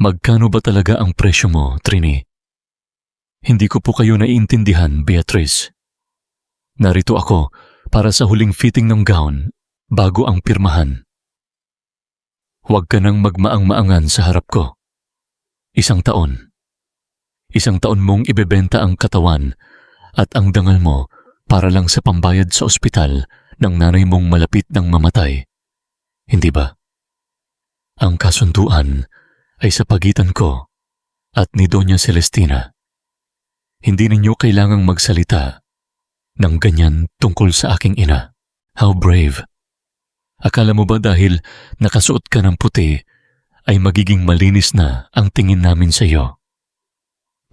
Magkano ba talaga ang presyo mo, Trini? Hindi ko po kayo naiintindihan, Beatrice. Narito ako para sa huling fitting ng gown bago ang pirmahan. Huwag ka nang magmaang-maangan sa harap ko. 1 taon. 1 taon mong ibebenta ang katawan at ang dangal mo para lang sa pambayad sa ospital ng nanay mong malapit ng mamatay. Hindi ba? Ang kasunduan ay sa pagitan ko at ni Doña Celestina. Hindi ninyo kailangang magsalita ng ganyan tungkol sa aking ina. How brave! Akala mo ba dahil nakasuot ka ng puti ay magiging malinis na ang tingin namin sa iyo?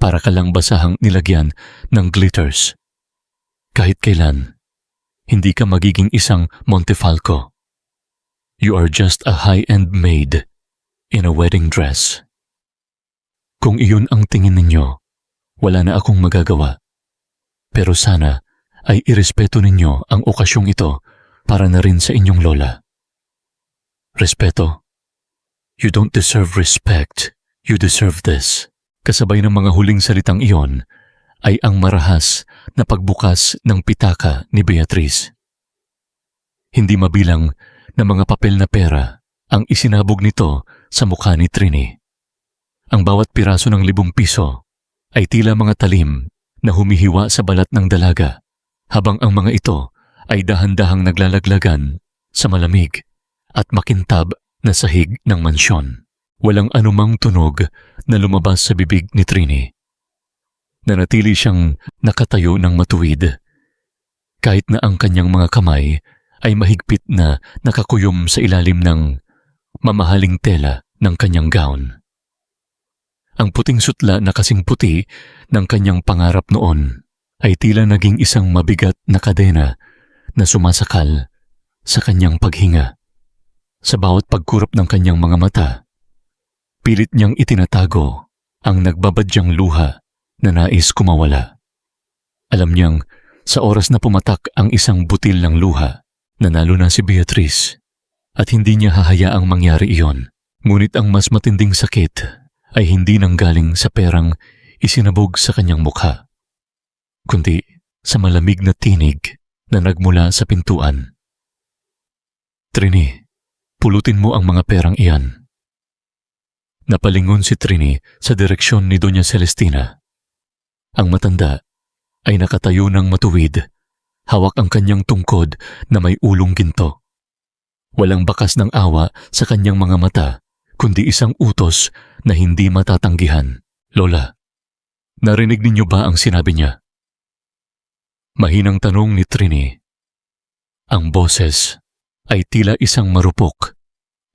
Para ka lang basahang nilagyan ng glitters. Kahit kailan, hindi ka magiging isang Montefalco. You are just a high-end maid in a wedding dress. Kung iyon ang tingin ninyo, wala na akong magagawa. Pero sana ay irespeto ninyo ang okasyong ito para na rin sa inyong lola. Respeto? You don't deserve respect. You deserve this. Kasabay ng mga huling salitang iyon ay ang marahas na pagbukas ng pitaka ni Beatrice. Hindi mabilang na mga papel na pera ang isinabog nito sa mukha ni Trini. Ang bawat piraso ng 5 piso ay tila mga talim na humihiwa sa balat ng dalaga, habang ang mga ito ay dahan-dahang naglalaglagan sa malamig at makintab na sahig ng mansyon. Walang anumang tunog na lumabas sa bibig ni Trini. Nanatili siyang nakatayo ng matuwid, kahit na ang kanyang mga kamay ay mahigpit na nakakuyom sa ilalim ng mamahaling tela ng kanyang gown. Ang puting sutla na kasing puti ng kanyang pangarap noon ay tila naging isang mabigat na kadena na sumasakal sa kanyang paghinga. Sa bawat pagkurap ng kanyang mga mata, pilit niyang itinatago ang nagbabadyang luha na nais kumawala. Alam niyang sa oras na pumatak ang isang butil ng luha, nanalo na si Beatrice at hindi niya hahayaang mangyari iyon. Ngunit ang mas matinding sakit ay hindi nanggaling sa perang isinabog sa kanyang mukha, kundi sa malamig na tinig na nagmula sa pintuan. Trini, pulutin mo ang mga perang iyan. Napalingon si Trini sa direksyon ni Doña Celestina. Ang matanda ay nakatayo ng matuwid, hawak ang kanyang tungkod na may ulong ginto. Walang bakas ng awa sa kanyang mga mata, kundi isang utos na hindi matatanggihan. Lola, narinig ninyo ba ang sinabi niya? Mahinang tanong ni Trini. Ang boses ay tila isang marupok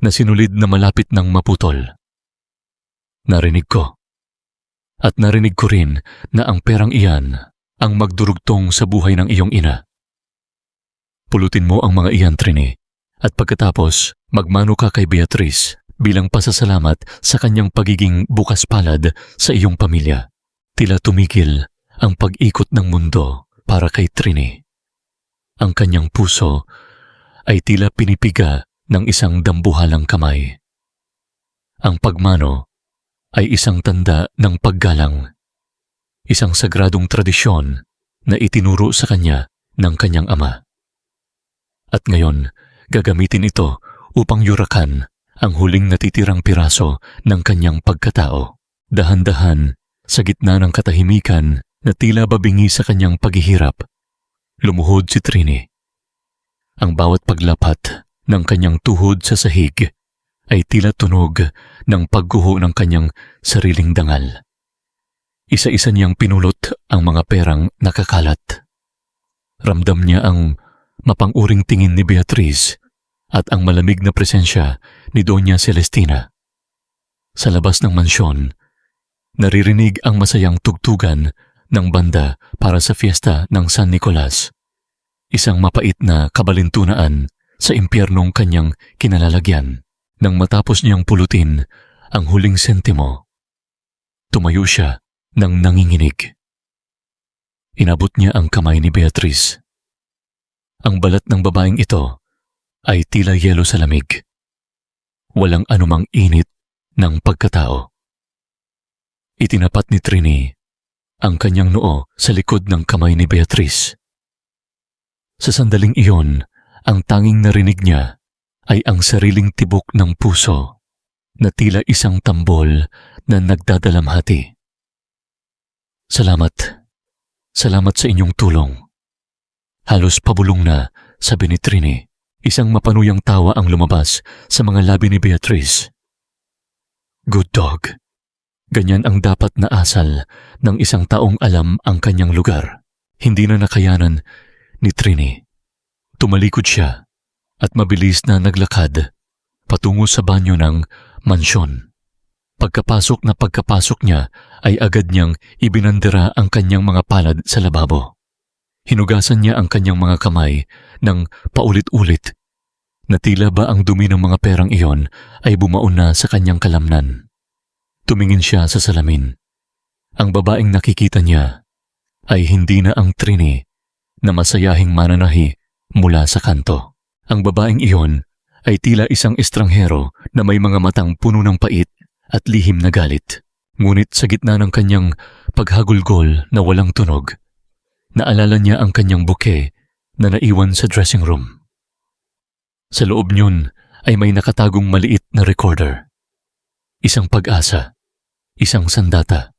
na sinulid na malapit ng maputol. Narinig ko. At narinig ko rin na ang perang iyan ang magdurugtong sa buhay ng iyong ina. Pulutin mo ang mga iyan, Trini, at pagkatapos magmano ka kay Beatrice bilang pasasalamat sa kanyang pagiging bukas palad sa iyong pamilya. Tila tumigil ang pag-ikot ng mundo para kay Trini. Ang kanyang puso ay tila pinipiga ng isang dambuhalang kamay. Ang pagmano ay isang tanda ng paggalang, isang sagradong tradisyon na itinuro sa kanya ng kanyang ama. At ngayon, gagamitin ito upang yurakan ang huling natitirang piraso ng kanyang pagkatao. Dahan-dahan, sa gitna ng katahimikan na tila babingi sa kanyang paghihirap, lumuhod si Trini. Ang bawat paglapat ng kanyang tuhod sa sahig ay tila tunog ng pagguho ng kanyang sariling dangal. Isa-isa niyang pinulot ang mga perang nakakalat. Ramdam niya ang mapanguring tingin ni Beatrice at ang malamig na presensya ni Doña Celestina. Sa labas ng mansyon, naririnig ang masayang tugtugan ng banda para sa fiesta ng San Nicolas, isang mapait na kabalintunaan sa impyernong kanyang kinalalagyan. Nang matapos niyang pulutin ang huling sentimo, tumayo siya ng nanginginig. Inabot niya ang kamay ni Beatrice. Ang balat ng babaeng ito ay tila yelo sa lamig. Walang anumang init ng pagkatao. Itinapat ni Trini ang kanyang noo sa likod ng kamay ni Beatrice. Sa sandaling iyon, ang tanging narinig niya ay ang sariling tibok ng puso na tila isang tambol na nagdadalamhati. Salamat. Salamat sa inyong tulong. Halos pabulong na, sabi ni Trini. Isang mapanuyang tawa ang lumabas sa mga labi ni Beatrice. Good dog. Ganyan ang dapat na asal ng isang taong alam ang kanyang lugar. Hindi na nakayanan ni Trini. Tumalikod siya at mabilis na naglakad patungo sa banyo ng mansyon. Pagkapasok niya ay agad niyang ibinandera ang kanyang mga palad sa lababo. Hinugasan niya ang kanyang mga kamay ng paulit-ulit na tila ba ang dumi ng mga perang iyon ay bumaon na sa kanyang kalamnan. Tumingin siya sa salamin. Ang babaeng nakikita niya ay hindi na ang Trini na masayahing mananahi mula sa kanto. Ang babaeng iyon ay tila isang estranghero na may mga matang puno ng pait at lihim na galit. Ngunit sa gitna ng kanyang paghagulgol na walang tunog, naalala niya ang kanyang bouquet na naiwan sa dressing room. Sa loob niyon ay may nakatagong maliit na recorder. Isang pag-asa, isang sandata,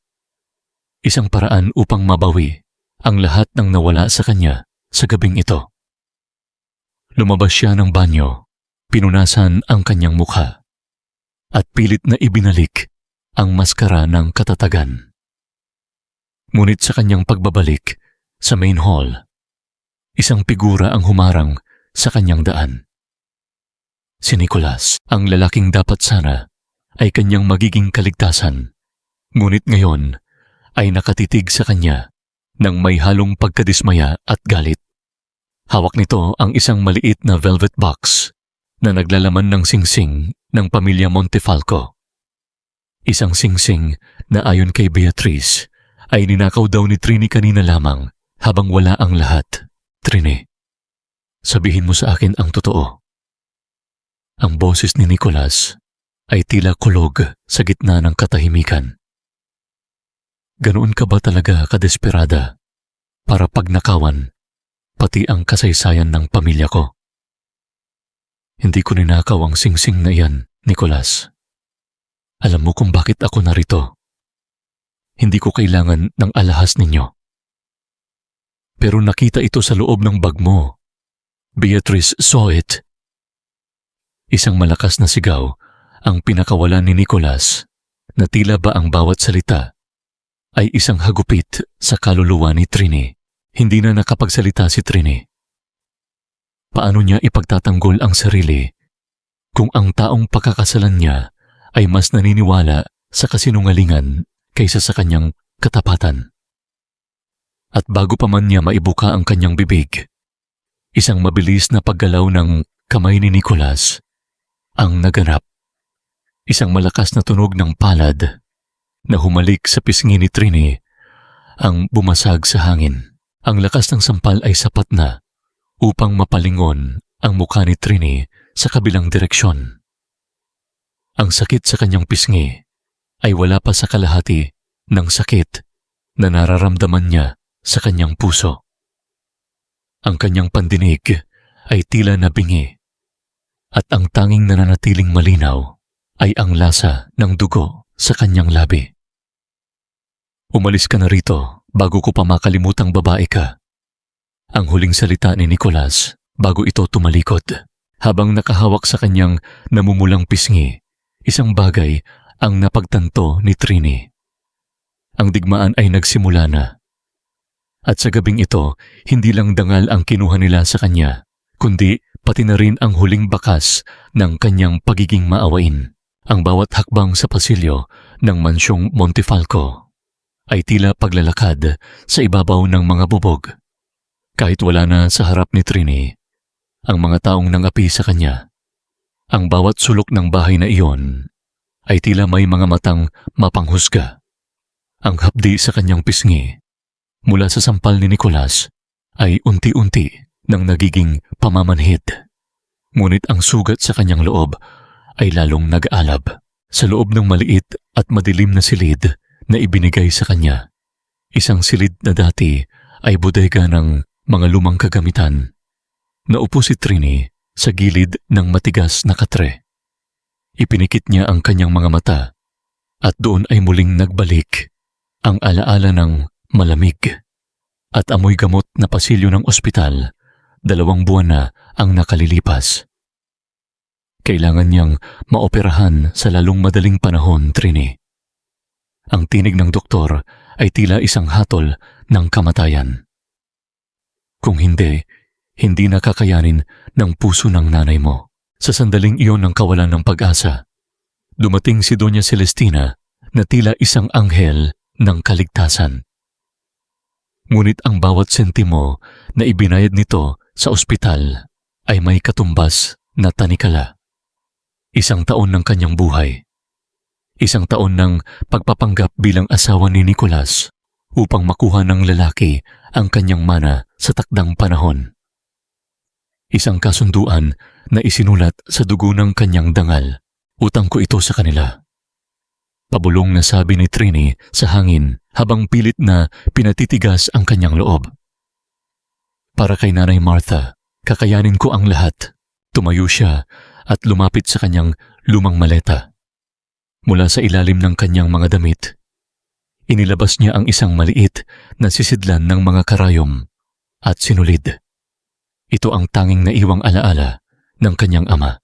isang paraan upang mabawi ang lahat ng nawala sa kanya sa gabing ito. Lumabas siya ng banyo, pinunasan ang kanyang mukha, at pilit na ibinalik ang maskara ng katatagan. Ngunit sa kanyang pagbabalik sa main hall, isang figura ang humarang sa kanyang daan. Si Nicholas, ang lalaking dapat sana ay kanyang magiging kaligtasan, ngunit ngayon ay nakatitig sa kanya ng may halong pagkadismaya at galit. Hawak nito ang isang maliit na velvet box na naglalaman ng singsing ng pamilya Montefalco. Isang singsing na ayon kay Beatrice ay ninakaw daw ni Trini kanina lamang habang wala ang lahat. Trini, sabihin mo sa akin ang totoo. Ang boses ni Nicholas ay tila kulog sa gitna ng katahimikan. Ganoon ka ba talaga kadesperada para pagnakawan pati ang kasaysayan ng pamilya ko? Hindi ko ninakaw ang singsing na iyan, Nicholas. Alam mo kung bakit ako narito. Hindi ko kailangan ng alahas ninyo. Pero nakita ito sa loob ng bag mo. Beatrice saw it. Isang malakas na sigaw ang pinakawalan ni Nicholas na tila ba ang bawat salita ay isang hagupit sa kaluluwa ni Trini. Hindi na nakapagsalita si Trini. Paano niya ipagtatanggol ang sarili kung ang taong pagkakasalan niya ay mas naniniwala sa kasinungalingan kaysa sa kanyang katapatan? At bago pa man niya maibuka ang kanyang bibig, isang mabilis na paggalaw ng kamay ni Nicholas ang naganap. Isang malakas na tunog ng palad na humalik sa pisngi ni Trini ang bumasag sa hangin. Ang lakas ng sampal ay sapat na upang mapalingon ang mukha ni Trini sa kabilang direksyon. Ang sakit sa kanyang pisngi ay wala pa sa kalahati ng sakit na nararamdaman niya sa kanyang puso. Ang kanyang pandinig ay tila nabingi at ang tanging nananatiling malinaw ay ang lasa ng dugo sa kanyang labi. Umalis ka na rito bago ko pa makalimutang babae ka. Ang huling salita ni Nicholas bago ito tumalikod. Habang nakahawak sa kanyang namumulang pisngi, isang bagay ang napagtanto ni Trini. Ang digmaan ay nagsimula na. At sa gabing ito, hindi lang dangal ang kinuha nila sa kanya, kundi pati na rin ang huling bakas ng kanyang pagiging maawain. Ang bawat hakbang sa pasilyo ng mansyong Montefalco ay tila paglalakad sa ibabaw ng mga bubog. Kahit wala na sa harap ni Trini ang mga taong nangapi sa kanya, ang bawat sulok ng bahay na iyon ay tila may mga matang mapanghusga. Ang hapdi sa kanyang pisngi mula sa sampal ni Nicholas ay unti-unti nang nagiging pamamanhid. Ngunit ang sugat sa kanyang loob ay lalong nag-alab. Sa loob ng maliit at madilim na silid na ibinigay sa kanya. Isang silid na dati ay bodega ng mga lumang kagamitan. Naupo si Trini sa gilid ng matigas na katre. Ipinikit niya ang kanyang mga mata at doon ay muling nagbalik ang alaala ng malamig at amoy gamot na pasilyo ng ospital. 2 buwan na ang nakalilipas. Kailangan niyang maoperahan sa lalong madaling panahon, Trini. Ang tinig ng doktor ay tila isang hatol ng kamatayan. Kung hindi nakakayanin ng puso ng nanay mo. Sa sandaling iyon ng kawalan ng pag-asa, dumating si Doña Celestina na tila isang anghel ng kaligtasan. Ngunit ang bawat sentimo na ibinayad nito sa ospital ay may katumbas na tanikala. 1 taon ng kanyang buhay. 1 taon ng pagpapanggap bilang asawa ni Nicolas upang makuha ng lalaki ang kanyang mana sa takdang panahon. 1 kasunduan na isinulat sa dugo ng kanyang dangal. Utang ko ito sa kanila. Pabulong na sabi ni Trini sa hangin habang pilit na pinatitigas ang kanyang loob. Para kay Nanay Martha, kakayanin ko ang lahat. Tumayo siya at lumapit sa kanyang lumang maleta. Mula sa ilalim ng kanyang mga damit, inilabas niya ang isang maliit na sisidlan ng mga karayom at sinulid. Ito ang tanging naiwang alaala ng kanyang ama.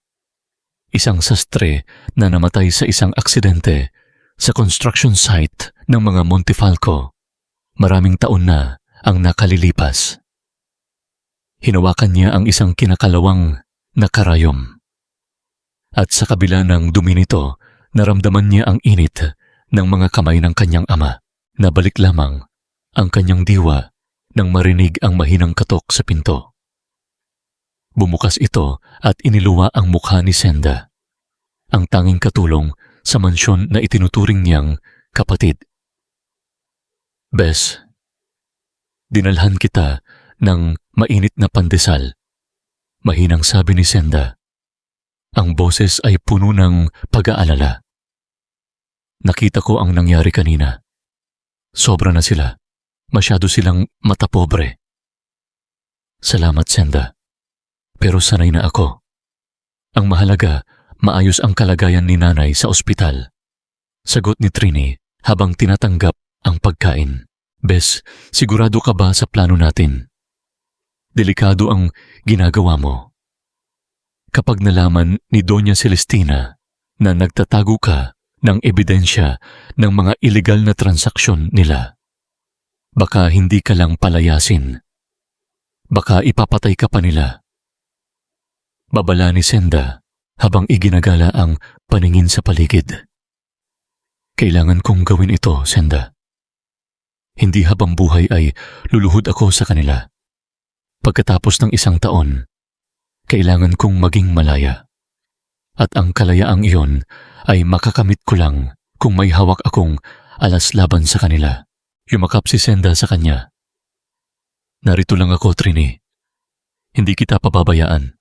Isang sastre na namatay sa isang aksidente sa construction site ng mga Montefalco. Maraming taon na ang nakalilipas. Hinawakan niya ang isang kinakalawang na karayom. At sa kabila ng dumi nito, naramdaman niya ang init ng mga kamay ng kanyang ama. Nabalik lamang ang kanyang diwa nang marinig ang mahinang katok sa pinto. Bumukas ito at iniluwa ang mukha ni Senda, ang tanging katulong sa mansyon na itinuturing niyang kapatid. Bes, dinalhan kita ng mainit na pandesal. Mahinang sabi ni Senda. Ang boses ay puno ng pag-aalala. Nakita ko ang nangyari kanina. Sobra na sila. Masyado silang matapobre. Salamat, Senda. Pero sanay na ako. Ang mahalaga, maayos ang kalagayan ni nanay sa ospital. Sagot ni Trini habang tinatanggap ang pagkain. Bes, sigurado ka ba sa plano natin? Delikado ang ginagawa mo. Kapag nalaman ni Doña Celestina na nagtatago ka ng ebidensya ng mga illegal na transaksyon nila, baka hindi ka lang palayasin. Baka ipapatay ka pa nila. Babala ni Senda habang iginagala ang paningin sa paligid. Kailangan kong gawin ito, Senda. Hindi habang buhay ay luluhod ako sa kanila. Pagkatapos ng 1 taon, kailangan kong maging malaya. At ang kalayaang iyon ay makakamit ko lang kung may hawak akong alas laban sa kanila. Yumakap si Senda sa kanya. Narito lang ako, Trini. Hindi kita pababayaan.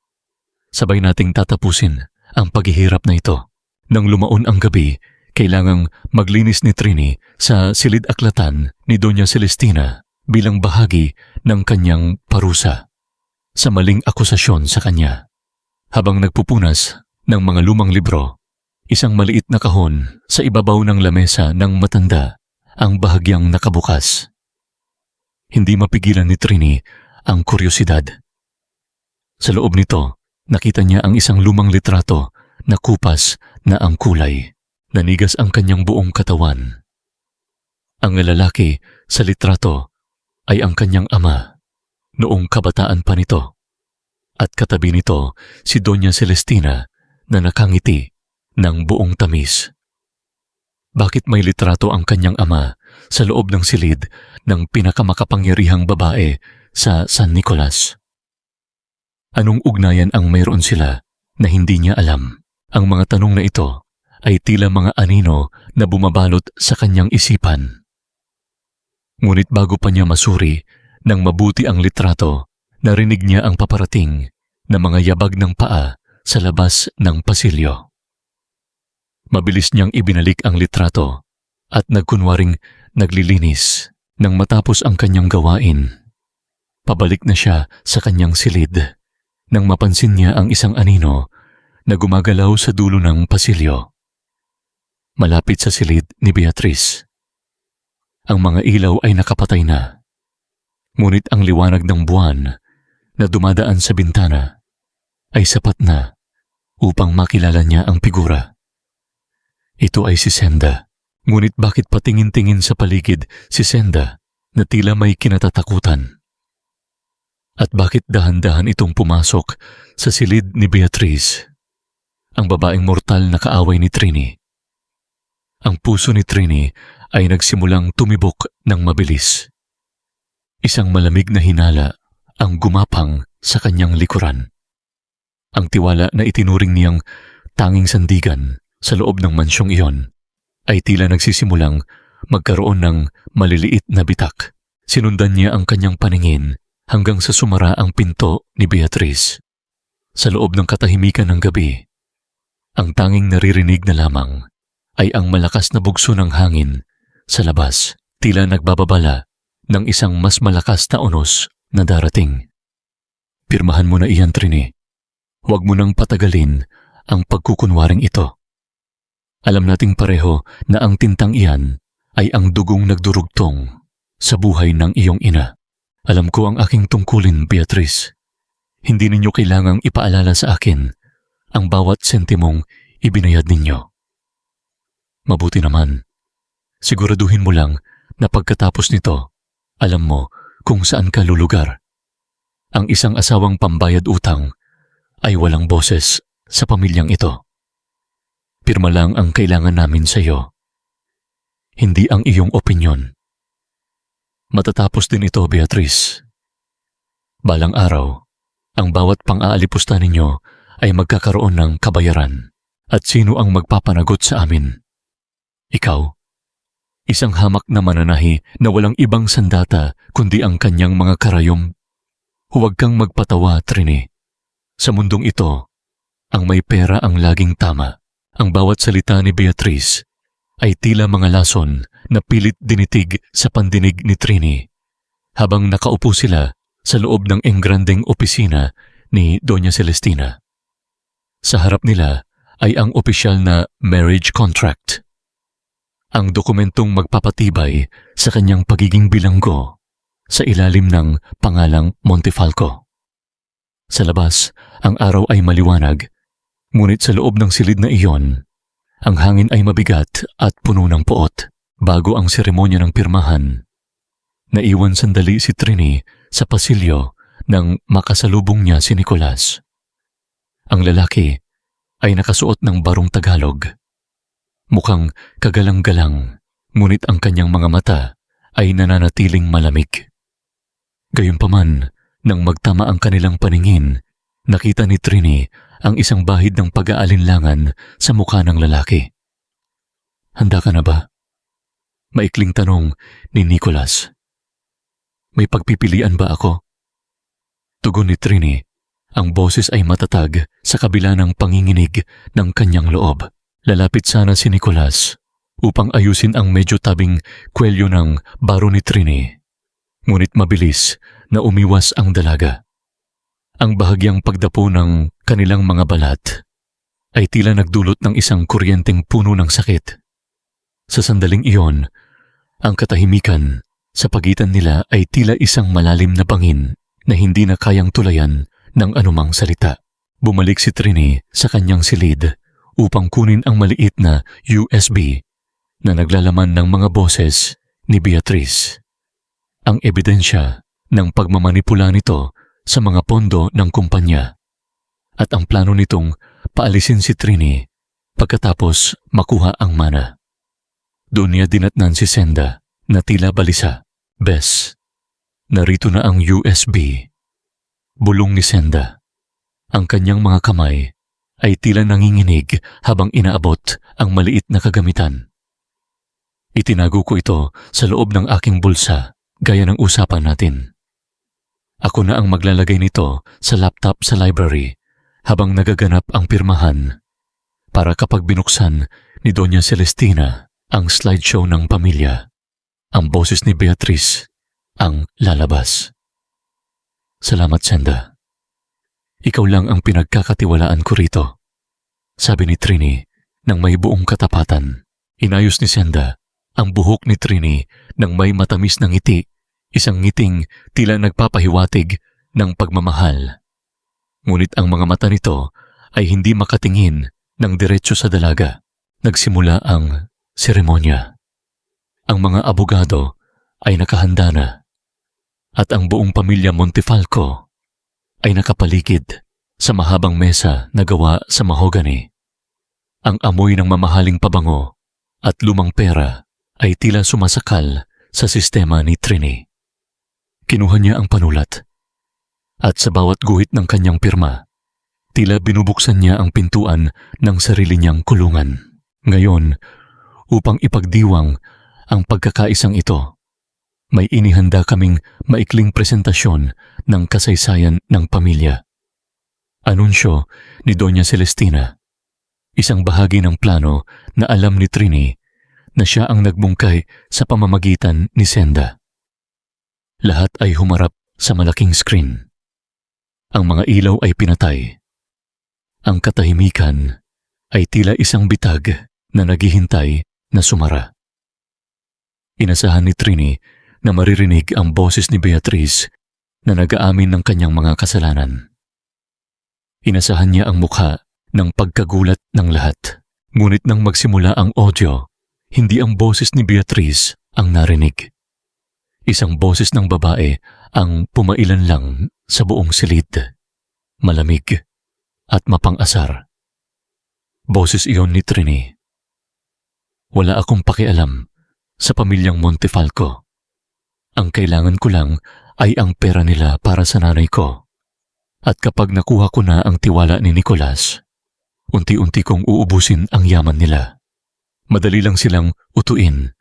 Sabay nating tatapusin ang paghihirap na ito. Nang lumaon ang gabi, kailangang maglinis ni Trini sa silid-aklatan ni Doña Celestina bilang bahagi ng kanyang parusa sa maling akusasyon sa kanya. Habang nagpupunas ng mga lumang libro, isang maliit na kahon sa ibabaw ng lamesa ng matanda ang bahagyang nakabukas. Hindi mapigilan ni Trini ang kuryosidad. Sa loob nito, nakita niya ang isang lumang litrato na kupas na ang kulay. Nanigas ang kanyang buong katawan. Ang lalaki sa litrato ay ang kanyang ama noong kabataan pa nito. At katabi nito si Doña Celestina na nakangiti ng buong tamis. Bakit may litrato ang kanyang ama sa loob ng silid ng pinakamakapangyarihang babae sa San Nicolas? Anong ugnayan ang mayroon sila na hindi niya alam? Ang mga tanong na ito ay tila mga anino na bumabalot sa kanyang isipan. Ngunit bago pa niya masuri ng mabuti ang litrato, narinig niya ang paparating na mga yabag ng paa sa labas ng pasilyo. Mabilis niyang ibinalik ang litrato at nagkunwaring naglilinis nang matapos ang kanyang gawain. Pabalik na siya sa kanyang silid nang mapansin niya ang isang anino na gumagalaw sa dulo ng pasilyo. Malapit sa silid ni Beatrice. Ang mga ilaw ay nakapatay na. Ngunit ang liwanag ng buwan na dumadaan sa bintana ay sapat na upang makilala niya ang figura. Ito ay si Senda. Ngunit bakit patingin-tingin sa paligid si Senda na tila may kinatatakutan? At bakit dahan-dahan itong pumasok sa silid ni Beatrice, ang babaeng mortal na kaaway ni Trini? Ang puso ni Trini ay nagsimulang tumibok ng mabilis. Isang malamig na hinala ang gumapang sa kanyang likuran. Ang tiwala na itinuring niyang tanging sandigan sa loob ng mansyong iyon ay tila nagsisimulang magkaroon ng maliliit na bitak. Sinundan niya ang kanyang paningin hanggang sa sumara ang pinto ni Beatrice. Sa loob ng katahimikan ng gabi, ang tanging naririnig na lamang ay ang malakas na bugso ng hangin sa labas, tila nagbababala ng isang mas malakas na unos na darating. Pirmahan mo na iyan, Trini. Huwag mo nang patagalin ang pagkukunwaring ito. Alam nating pareho na ang tintang iyan ay ang dugong nagdurugtong sa buhay ng iyong ina. Alam ko ang aking tungkulin, Beatrice. Hindi ninyo kailangang ipaalala sa akin ang bawat sentimong ibinayad ninyo. Mabuti naman. Siguraduhin mo lang na pagkatapos nito, alam mo kung saan ka lulugar. Ang isang asawang pambayad utang ay walang boses sa pamilyang ito. Pirma lang ang kailangan namin sa iyo. Hindi ang iyong opinyon. Matatapos din ito, Beatrice. Balang araw, ang bawat pang-aalipusta ninyo ay magkakaroon ng kabayaran. At sino ang magpapanagot sa amin? Ikaw, isang hamak na mananahi na walang ibang sandata kundi ang kanyang mga karayom. Huwag kang magpatawa, Trini. Sa mundong ito, ang may pera ang laging tama. Ang bawat salita ni Beatrice ay tila mga lason na pilit dinitig sa pandinig ni Trini habang nakaupo sila sa loob ng engrandeng opisina ni Doña Celestina. Sa harap nila ay ang opisyal na marriage contract. Ang dokumentong magpapatibay sa kanyang pagiging bilanggo sa ilalim ng pangalang Montefalco. Sa labas, ang araw ay maliwanag, ngunit sa loob ng silid na iyon, ang hangin ay mabigat at puno ng puot. Bago ang seremonya ng pirmahan, naiwan sandali si Trini sa pasilyo nang makasalubong niya si Nicolas. Ang lalaki ay nakasuot ng barong Tagalog. Mukhang kagalang-galang, ngunit ang kanyang mga mata ay nananatiling malamig. Gayunpaman, nang magtama ang kanilang paningin, nakita ni Trini ang isang bahid ng pag-aalinlangan sa mukha ng lalaki. Handa ka na ba? Maikling tanong ni Nicolas. May pagpipilian ba ako? Tugon ni Trini, ang boses ay matatag sa kabila ng panginginig ng kanyang loob. Lalapit sana si Nicolas upang ayusin ang medyo tabing kwelyo ng baro ni Trini. Ngunit mabilis na umiwas ang dalaga. Ang bahagyang pagdapo ng kanilang mga balat ay tila nagdulot ng isang kuryenteng puno ng sakit. Sa sandaling iyon, ang katahimikan sa pagitan nila ay tila isang malalim na bangin na hindi na kayang tulayan ng anumang salita. Bumalik si Trini sa kanyang silid upang kunin ang maliit na USB na naglalaman ng mga boses ni Beatrice. Ang ebidensya ng pagmamanipula nito sa mga pondo ng kumpanya at ang plano nitong paalisin si Trini pagkatapos makuha ang mana. Doon niya dinatnan si Senda na tila balisa. Bes, narito na ang USB. Bulong ni Senda. Ang kanyang mga kamay ay tila nanginginig habang inaabot ang maliit na kagamitan. Itinago ko ito sa loob ng aking bulsa gaya ng usapan natin. Ako na ang maglalagay nito sa laptop sa library habang nagaganap ang pirmahan para kapag binuksan ni Doña Celestina ang slideshow ng pamilya, ang boses ni Beatrice ang lalabas. Salamat, Senda. Ikaw lang ang pinagkakatiwalaan ko rito, sabi ni Trini nang may buong katapatan. Inayos ni Senda ang buhok ni Trini nang may matamis na ngiti, isang ngiting tila nagpapahiwatig ng pagmamahal. Ngunit ang mga mata nito ay hindi makatingin ng diretso sa dalaga. Nagsimula ang seremonya. Ang mga abogado ay nakahanda na at ang buong pamilya Montefalco ay nakapaligid sa mahabang mesa na gawa sa mahogany. Ang amoy ng mamahaling pabango at lumang pera ay tila sumasakal sa sistema ni Trini. Kinuha niya ang panulat at sa bawat guhit ng kanyang pirma, tila binubuksan niya ang pintuan ng sarili niyang kulungan. Ngayon, upang ipagdiwang ang pagkakaisang ito, may inihanda kaming maikling presentasyon ng kasaysayan ng pamilya. Anunsyo ni Doña Celestina, isang bahagi ng plano na alam ni Trini na siya ang nagbungkay sa pamamagitan ni Senda. Lahat ay humarap sa malaking screen. Ang mga ilaw ay pinatay. Ang katahimikan ay tila isang bitag na naghihintay na sumara. Inasahan ni Trini na maririnig ang boses ni Beatrice na nag-aamin ng kanyang mga kasalanan. Inasahan niya ang mukha ng pagkagulat ng lahat. Ngunit nang magsimula ang audio, hindi ang boses ni Beatrice ang narinig. Isang boses ng babae ang pumailan lang sa buong silid, malamig at mapang-asar. Boses iyon ni Trini. Wala akong pakialam sa pamilyang Montefalco. Ang kailangan ko lang ay ang pera nila para sa nanay ko. At kapag nakuha ko na ang tiwala ni Nicolas, unti-unti kong uubusin ang yaman nila. Madali lang silang utuin,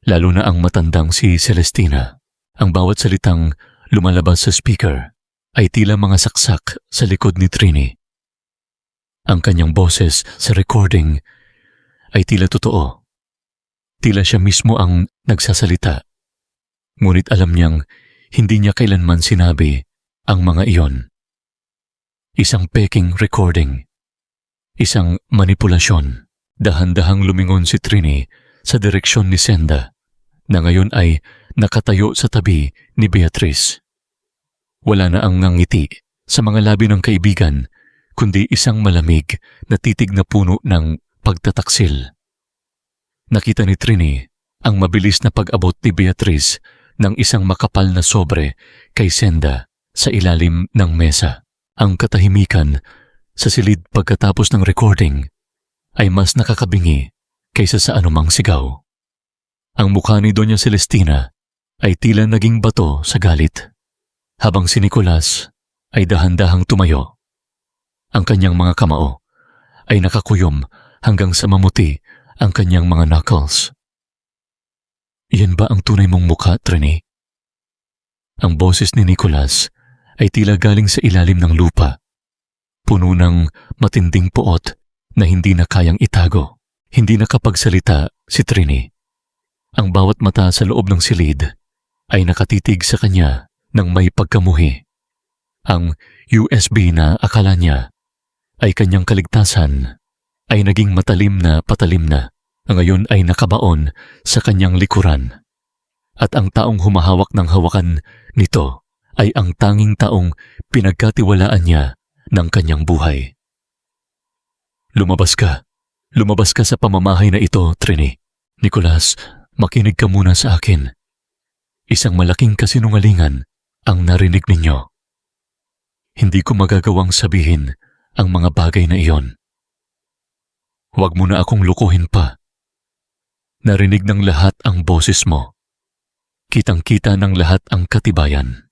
lalo na ang matandang si Celestina. Ang bawat salitang lumalabas sa speaker ay tila mga saksak sa likod ni Trini. Ang kanyang boses sa recording ay tila totoo. Tila siya mismo ang nagsasalita. Ngunit alam niyang hindi niya kailanman sinabi ang mga iyon. Isang peking recording. Isang manipulasyon. Dahan-dahang lumingon si Trini sa direksyon ni Senda na ngayon ay nakatayo sa tabi ni Beatrice. Wala na ang ngangiti sa mga labi ng kaibigan kundi isang malamig na titig na puno ng pagtataksil. Nakita ni Trini ang mabilis na pag-abot ni Beatrice ng isang makapal na sobre kay Senda sa ilalim ng mesa. Ang katahimikan sa silid pagkatapos ng recording ay mas nakakabingi kaysa sa anumang sigaw. Ang mukha ni Doña Celestina ay tila naging bato sa galit, habang si Nicolas ay dahan-dahang tumayo. Ang kanyang mga kamao ay nakakuyom hanggang sa mamuti ang kanyang mga knuckles. Yan ba ang tunay mong mukha, Trini? Ang boses ni Nicolas ay tila galing sa ilalim ng lupa, puno ng matinding puot na hindi na kayang itago. Hindi nakapagsalita si Trini. Ang bawat mata sa loob ng silid ay nakatitig sa kanya ng may pagkamuhi. Ang USB na akala niya ay kanyang kaligtasan ay naging matalim na patalim na. Ngayon ay nakabaon sa kanyang likuran. At ang taong humahawak ng hawakan nito ay ang tanging taong pinagkatiwalaan niya ng kanyang buhay. Lumabas ka. Lumabas ka sa pamamahay na ito, Trini. Nicolas, makinig ka muna sa akin. Isang malaking kasinungalingan ang narinig ninyo. Hindi ko magagawang sabihin ang mga bagay na iyon. Huwag mo na akong lukuhin pa. Narinig ng lahat ang boses mo. Kitang-kita ng lahat ang katibayan.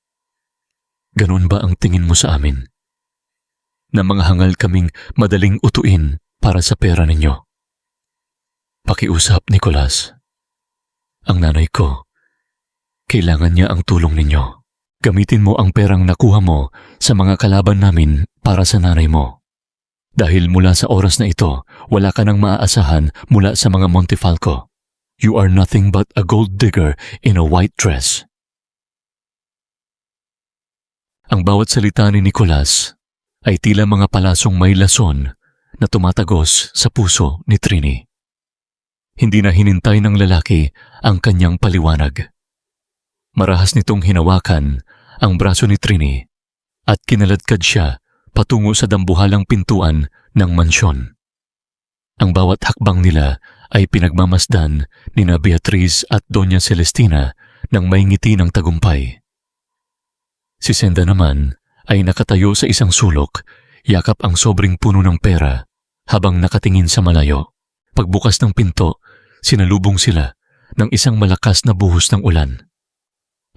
Ganun ba ang tingin mo sa amin? Na mga hangal kaming madaling utuin para sa pera ninyo. Pakiusap, Nicolas. Ang nanay ko, kailangan niya ang tulong ninyo. Gamitin mo ang perang nakuha mo sa mga kalaban namin para sa nanay mo. Dahil mula sa oras na ito, wala ka nang maaasahan mula sa mga Montefalco. You are nothing but a gold digger in a white dress. Ang bawat salita ni Nicholas ay tila mga palasong may lason na tumatagos sa puso ni Trini. Hindi na hinintay ng lalaki ang kanyang paliwanag. Marahas nitong hinawakan ang braso ni Trini at kinaladkad siya patungo sa dambuhalang pintuan ng mansyon. Ang bawat hakbang nila ay pinagmamasdan ni na Beatriz at Doña Celestina ng may ngiti ng tagumpay. Si Senda naman ay nakatayo sa isang sulok, yakap ang sobrang puno ng pera habang nakatingin sa malayo. Pagbukas ng pinto, sinalubong sila ng isang malakas na buhos ng ulan.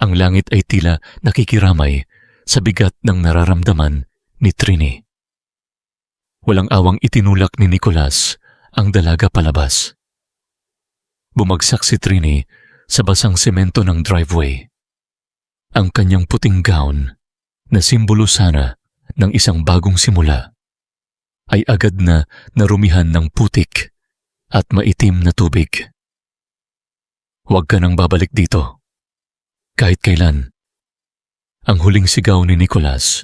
Ang langit ay tila nakikiramay sa bigat ng nararamdaman ni Trini. Walang awang itinulak ni Nicholas ang dalaga palabas. Bumagsak si Trini sa basang semento ng driveway. Ang kanyang puting gown na simbolo sana ng isang bagong simula ay agad na narumihan ng putik at maitim na tubig. Huwag ka nang babalik dito. Kahit kailan. Ang huling sigaw ni Nicholas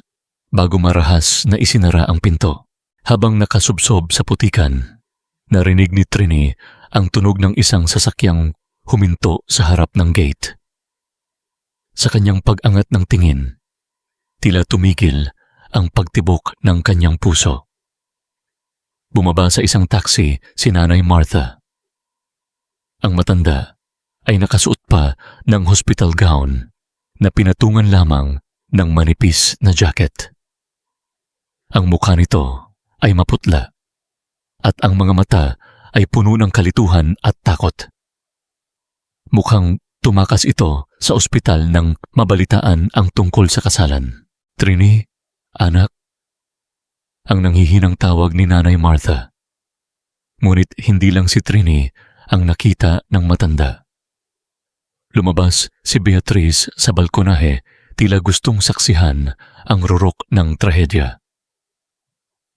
bago marahas na isinara ang pinto. Habang nakasubsob sa putikan, narinig ni Trini ang tunog ng isang sasakyang huminto sa harap ng gate. Sa kanyang pag-angat ng tingin, tila tumigil ang pagtibok ng kanyang puso. Bumaba sa isang taxi si Nanay Martha. Ang matanda ay nakasuot pa ng hospital gown na pinatungan lamang ng manipis na jacket. Ang mukha nito ay maputla at ang mga mata ay puno ng kalituhan at takot. Mukhang tumakas ito sa ospital nang mabalitaan ang tungkol sa kasalan. Trini, anak, ang nanghihinang tawag ni Nanay Martha. Ngunit hindi lang si Trini ang nakita ng matanda. Lumabas si Beatriz sa balkonahe, tila gustong saksihan ang rurok ng trahedya.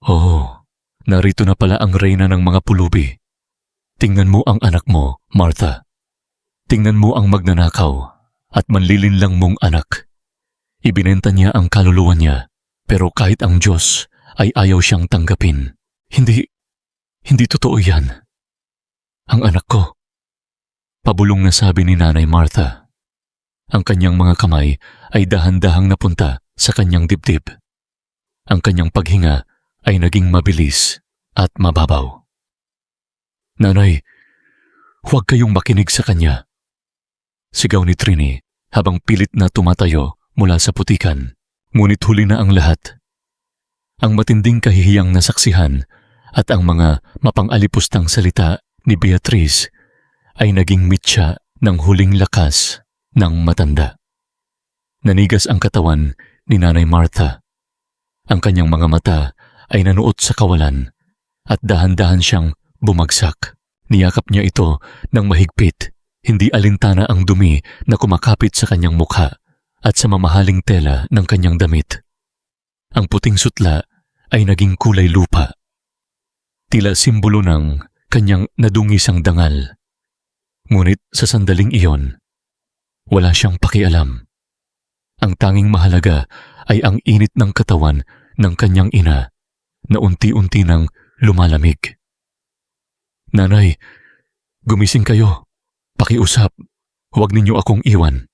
Oh, narito na pala ang reyna ng mga pulubi. Tingnan mo ang anak mo, Martha. Tingnan mo ang magnanakaw at manlilinlang mong anak. Ibinenta niya ang kaluluwa niya, pero kahit ang Diyos ay ayaw siyang tanggapin. Hindi totoo yan. Ang anak ko. Pabulong na sabi ni Nanay Martha. Ang kanyang mga kamay ay dahan-dahang napunta sa kanyang dibdib. Ang kanyang paghinga ay naging mabilis at mababaw. Nanay, huwag kayong makinig sa kanya. Sigaw ni Trini habang pilit na tumatayo mula sa putikan. Ngunit huli na ang lahat. Ang matinding kahihiyang nasaksihan at ang mga mapang-alipustang salita ni Beatriz ay naging mitya ng huling lakas ng matanda. Nanigas ang katawan ni Nanay Martha. Ang kanyang mga mata ay nanuot sa kawalan at dahan-dahan siyang bumagsak. Niyakap niya ito ng mahigpit, hindi alintana ang dumi na kumakapit sa kanyang mukha at sa mamahaling tela ng kanyang damit. Ang puting sutla ay naging kulay lupa. Tila simbolo ng kanyang nadungisang dangal. Ngunit sa sandaling iyon, wala siyang pakialam. Ang tanging mahalaga ay ang init ng katawan ng kanyang ina na unti-unti nang lumalamig. Nanay, gumising kayo. Pakiusap, huwag ninyo akong iwan.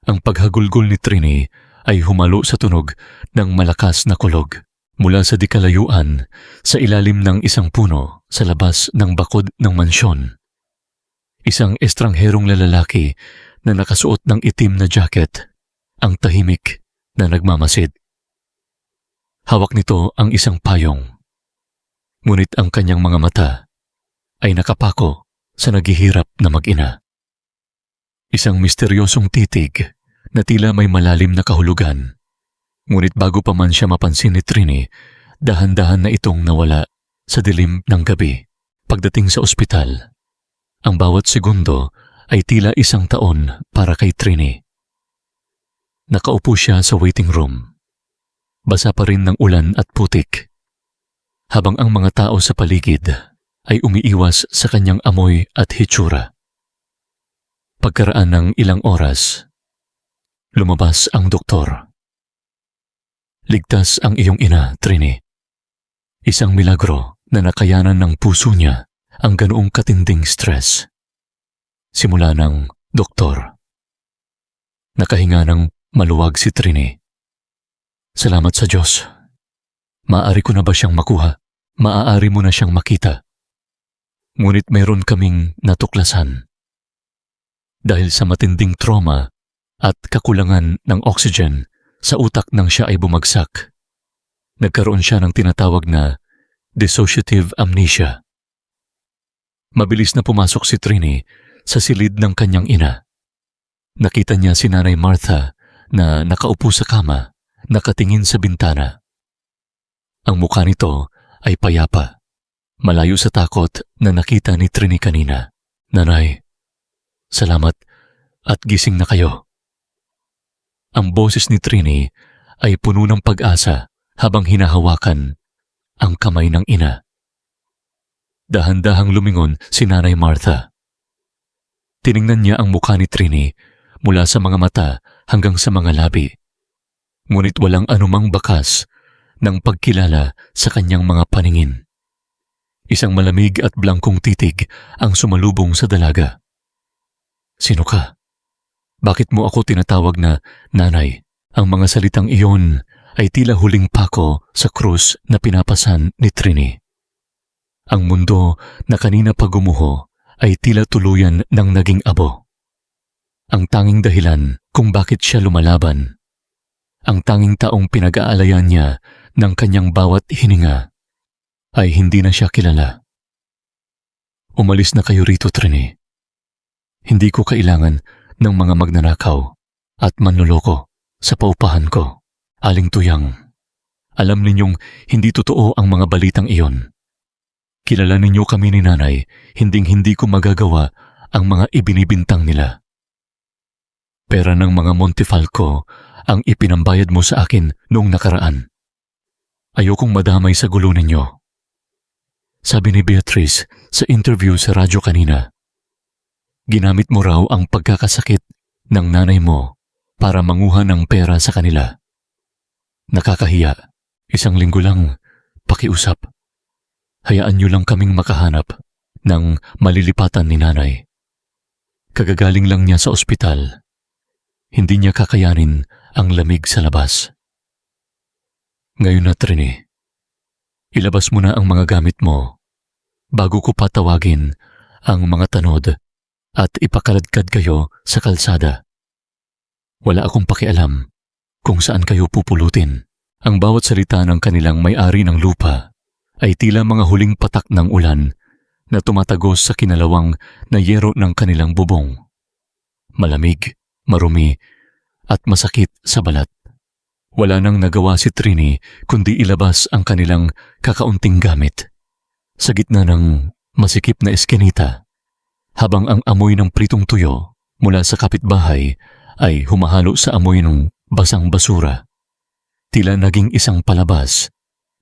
Ang paghagulgol ni Trini ay humalo sa tunog ng malakas na kulog mula sa dikalayuan sa ilalim ng isang puno sa labas ng bakod ng mansyon. Isang estrangherong lalaki na nakasuot ng itim na jacket ang tahimik na nagmamasid. Hawak nito ang isang payong. Ngunit ang kanyang mga mata ay nakapako sa naghihirap na mag-ina. Isang misteryosong titig na tila may malalim na kahulugan. Ngunit bago pa man siya mapansin ni Trini, dahan-dahan na itong nawala sa dilim ng gabi. Pagdating sa ospital, ang bawat segundo ay tila isang taon para kay Trini. Nakaupo siya sa waiting room. Basa pa rin ng ulan at putik. Habang ang mga tao sa paligid ay umiiwas sa kanyang amoy at hitsura. Pagkaraan ng ilang oras, lumabas ang doktor. Ligtas ang iyong ina, Trini. Isang milagro na nakayanan ng puso niya ang ganoong katinding stress. Simula ng doktor. Nakahinga ng maluwag si Trini. Salamat sa Diyos. Maaari ko na ba siyang makuha? Maaari mo na siyang makita. Ngunit mayroon kaming natuklasan. Dahil sa matinding trauma at kakulangan ng oxygen sa utak nang siya ay bumagsak, nagkaroon siya ng tinatawag na dissociative amnesia. Mabilis na pumasok si Trini sa silid ng kanyang ina. Nakita niya si Nanay Martha na nakaupo sa kama, nakatingin sa bintana. Ang mukha nito ay payapa, malayo sa takot na nakita ni Trini kanina. Nanay, salamat at gising na kayo. Ang boses ni Trini ay puno ng pag-asa habang hinahawakan ang kamay ng ina. Dahan-dahang lumingon si Nanay Martha. Tiningnan niya ang mukha ni Trini mula sa mga mata hanggang sa mga labi. Ngunit walang anumang bakas ng pagkilala sa kanyang mga paningin. Isang malamig at blangkong titig ang sumalubong sa dalaga. Sino ka? Bakit mo ako tinatawag na nanay? Ang mga salitang iyon ay tila huling pako sa krus na pinapasan ni Trini. Ang mundo na kanina pa gumuho ay tila tuluyan ng naging abo. Ang tanging dahilan kung bakit siya lumalaban, ang tanging taong pinag-aalayan niya ng kanyang bawat hininga, ay hindi na siya kilala. Umalis na kayo rito, Trini. Hindi ko kailangan ng mga magnanakaw at manloloko sa paupahan ko. Aling Tuyang, alam ninyong hindi totoo ang mga balitang iyon. Kilala ninyo kami ni Nanay, hinding-hindi ko magagawa ang mga ibinibintang nila. Pera ng mga Montefalco ang ipinambayad mo sa akin noong nakaraan. Ayokong madamay sa gulo ninyo. Sabi ni Beatrice sa interview sa radyo kanina, ginamit mo raw ang pagkakasakit ng nanay mo para manguha ng pera sa kanila. Nakakahiya. 1 linggo lang, pakiusap. Hayaan niyo lang kaming makahanap ng malilipatan ni Nanay. Kagagaling lang niya sa ospital. Hindi niya kakayanin ang lamig sa labas. Ngayon na, Trini, ilabas mo na ang mga gamit mo bago ko patawagin ang mga tanod at ipakaladkad kayo sa kalsada. Wala akong pakialam kung saan kayo pupulutin. Ang bawat salita ng kanilang may-ari ng lupa ay tila mga huling patak ng ulan na tumatagos sa kinalawang na yero ng kanilang bubong. Malamig, marumi, at masakit sa balat. Wala nang nagawa si Trini kundi ilabas ang kanilang kakaunting gamit sa gitna ng masikip na eskinita, habang ang amoy ng pritong tuyo mula sa kapitbahay ay humahalo sa amoy ng basang basura. Tila naging isang palabas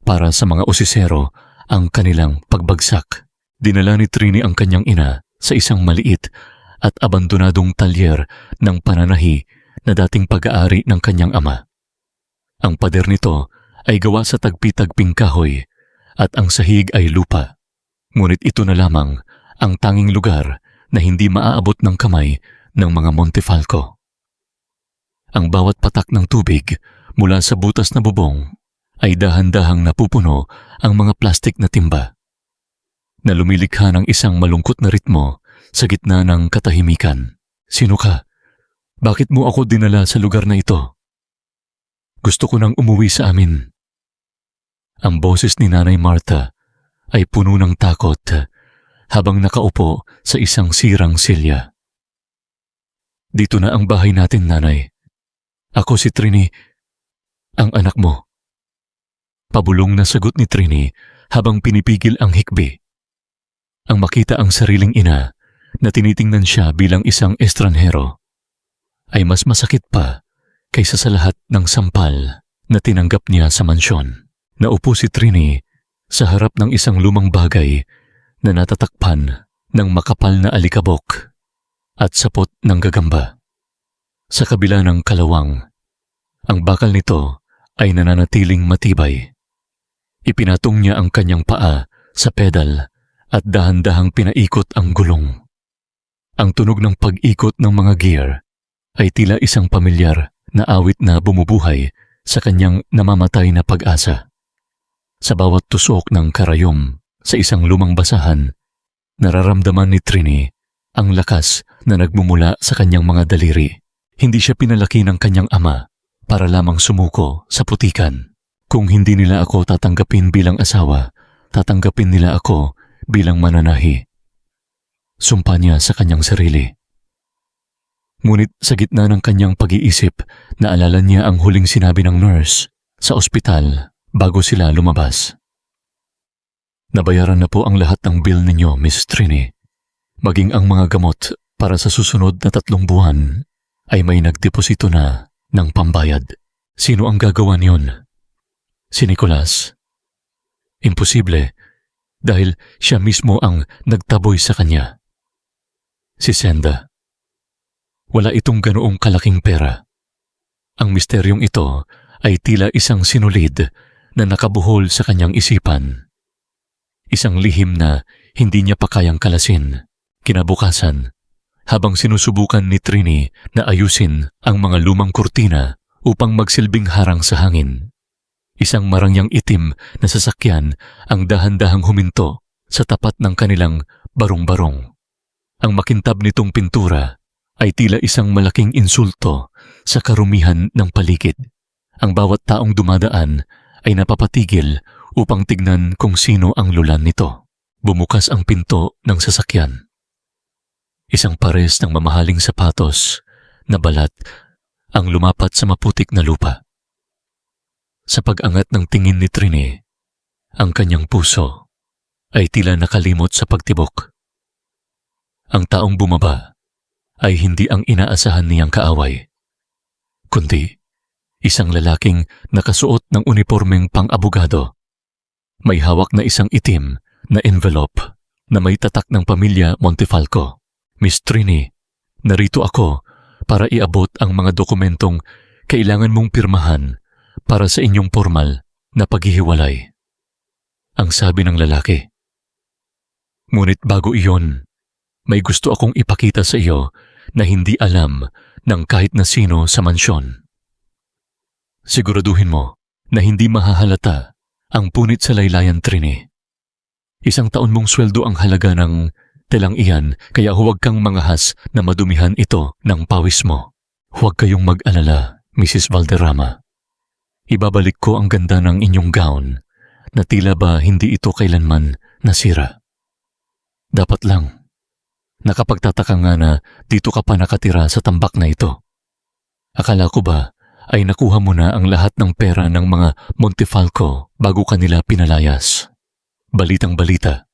para sa mga osisero ang kanilang pagbagsak. Dinala ni Trini ang kanyang ina sa isang maliit at abandonadong talyer ng pananahi na dating pag-aari ng kanyang ama. Ang pader nito ay gawa sa tagpi-tagping kahoy at ang sahig ay lupa. Ngunit ito na lamang ang tanging lugar na hindi maaabot ng kamay ng mga Montefalco. Ang bawat patak ng tubig mula sa butas na bubong ay dahan-dahang napupuno ang mga plastik na timba na lumilikha ng isang malungkot na ritmo sa gitna ng katahimikan. Sino ka? Bakit mo ako dinala sa lugar na ito? Gusto ko nang umuwi sa amin. Ang boses ni Nanay Martha ay puno ng takot habang nakaupo sa isang sirang silya. Dito na ang bahay natin, Nanay. Ako si Trini, ang anak mo. Pabulong na sagot ni Trini habang pinipigil ang hikbi. Ang makita ang sariling ina na tinitingnan siya bilang isang estranhero ay mas masakit pa kaysa sa lahat ng sampal na tinanggap niya sa mansyon. Naupo si Trini sa harap ng isang lumang bagay na natatakpan ng makapal na alikabok. at sapot ng gagamba. Sa kabila ng kalawang, ang bakal nito ay nananatiling matibay. Ipinatong niya ang kanyang paa sa pedal at dahan-dahang pinaikot ang gulong. Ang tunog ng pag-ikot ng mga gear ay tila isang pamilyar na awit na bumubuhay sa kanyang namamatay na pag-asa. Sa bawat tusok ng karayom sa isang lumang basahan, nararamdaman ni Trini ang lakas na nagmumula sa kanyang mga daliri. Hindi siya pinalaki ng kanyang ama para lamang sumuko sa putikan. Kung hindi nila ako tatanggapin bilang asawa, tatanggapin nila ako bilang mananahi. Sumpa niya sa kanyang sarili. Ngunit sa gitna ng kanyang pag-iisip, naalala niya ang huling sinabi ng nurse sa ospital bago sila lumabas. Nabayaran na po ang lahat ng bill ninyo, Miss Trini. Maging ang mga gamot para sa susunod na 3 buwan ay may nagdeposito na ng pambayad. Sino ang gagawa niyon? Si Nicolas. Imposible, dahil siya mismo ang nagtaboy sa kanya. Si Senda. Wala itong ganoong kalaking pera. Ang misteryong ito ay tila isang sinulid na nakabuhol sa kanyang isipan. Isang lihim na hindi niya pa kayang kalasin. Kinabukasan, habang sinusubukan ni Trini na ayusin ang mga lumang kurtina upang magsilbing harang sa hangin, isang marangyang itim na sasakyan ang dahan-dahang huminto sa tapat ng kanilang barong-barong. Ang makintab nitong pintura ay tila isang malaking insulto sa karumihan ng paligid. Ang bawat taong dumadaan ay napapatigil upang tignan kung sino ang lulan nito. Bumukas ang pinto ng sasakyan. Isang pares ng mamahaling sapatos na balat ang lumapat sa maputik na lupa. Sa pag-angat ng tingin ni Trini, ang kanyang puso ay tila nakalimot sa pagtibok. Ang taong bumaba ay hindi ang inaasahan niyang kaaway, kundi isang lalaking nakasuot ng unipormeng pang-abogado. May hawak na isang itim na envelope na may tatak ng pamilya Montefalco. Miss Trini, narito ako para iabot ang mga dokumentong kailangan mong pirmahan para sa inyong formal na paghihiwalay. Ang sabi ng lalaki. Ngunit bago iyon, may gusto akong ipakita sa iyo na hindi alam ng kahit na sino sa mansyon. Siguraduhin mo na hindi mahahalata ang punit sa laylayan, Trini. 1 taon mong sweldo ang halaga ng telang iyan, kaya huwag kang mangahas na madumihan ito ng pawis mo. Huwag kayong mag-alala, Mrs. Valderrama. Ibabalik ko ang ganda ng inyong gown na tila ba hindi ito kailanman nasira. Dapat lang. Nakapagtataka nga na dito ka pa nakatira sa tambak na ito. Akala ko ba ay nakuha mo na ang lahat ng pera ng mga Montefalco bago kanila pinalayas. Balitang-balita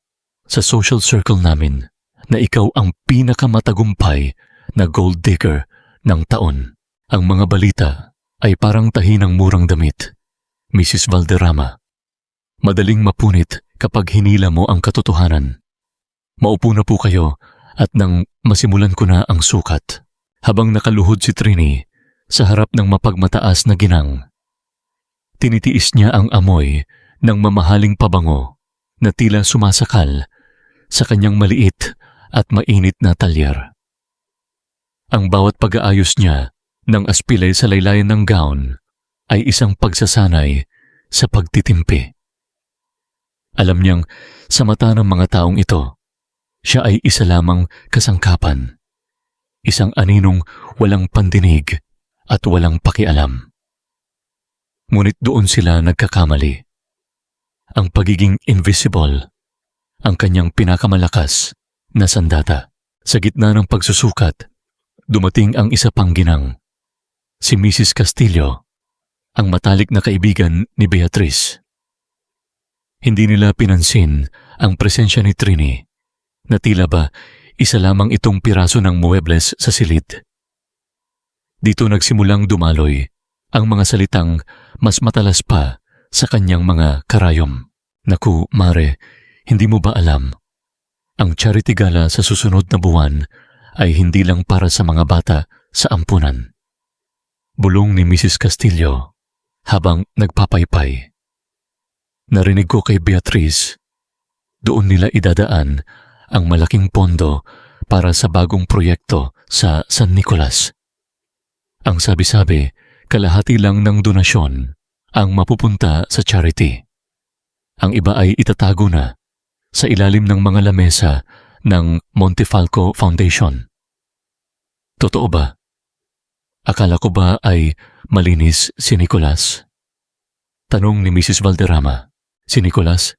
sa social circle namin na ikaw ang pinakamatagumpay na gold digger ng taon. Ang mga balita ay parang tahi ng murang damit, Mrs. Valderrama. Madaling mapunit kapag hinila mo ang katotohanan. Maupo na po kayo at nang masimulan ko na ang sukat. Habang nakaluhod si Trini sa harap ng mapagmataas na ginang, tinitiis niya ang amoy ng mamahaling pabango na tila sumasakal sa kanyang maliit at mainit na talyer. Ang bawat pag-aayos niya ng aspile sa laylayan ng gown ay isang pagsasanay sa pagtitimpi. Alam niyang sa mata ng mga taong ito, siya ay isa lamang kasangkapan, isang aninong walang pandinig at walang pakialam. Ngunit doon sila nagkakamali. Ang pagiging invisible ang kanyang pinakamalakas na sandata. Sa gitna ng pagsusukat, dumating ang isa pang ginang, si Mrs. Castillo, ang matalik na kaibigan ni Beatriz. Hindi nila pinansin ang presensya ni Trini na tila ba isa lamang itong piraso ng muebles sa silid. Dito nagsimulang dumaloy ang mga salitang mas matalas pa sa kanyang mga karayom. Naku, Mare, hindi mo ba alam? Ang charity gala sa susunod na buwan ay hindi lang para sa mga bata sa ampunan. Bulong ni Mrs. Castillo habang nagpapaypay. Narinig ko kay Beatrice, doon nila idadaan ang malaking pondo para sa bagong proyekto sa San Nicolas. Ang sabi-sabi, kalahati lang ng donasyon ang mapupunta sa charity. Ang iba ay itatago na sa ilalim ng mga lamesa ng Montefalco Foundation. Totoo ba? Akala ko ba ay malinis si Nicolas? Tanong ni Mrs. Valderrama. Si Nicolas?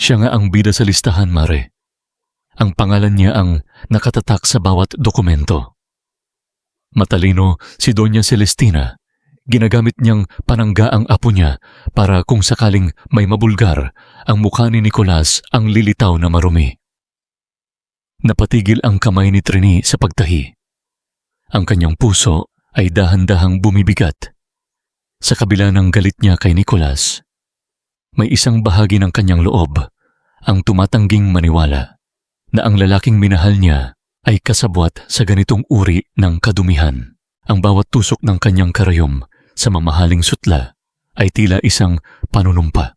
Siya nga ang bida sa listahan, Mare. Ang pangalan niya ang nakatatak sa bawat dokumento. Matalino si Doña Celestina. Ginagamit niyang panangga ang apo niya para kung sakaling may mabulgar, ang mukha ni Nicolas ang lilitaw na marumi. Napatigil ang kamay ni Trini sa pagtahi. Ang kanyang puso ay dahan-dahang bumibigat. Sa kabila ng galit niya kay Nicolas, may isang bahagi ng kanyang loob ang tumatangging maniwala na ang lalaking minahal niya ay kasabwat sa ganitong uri ng kadumihan. Ang bawat tusok ng kanyang karayom sa mamahaling sutla ay tila isang panunumpa.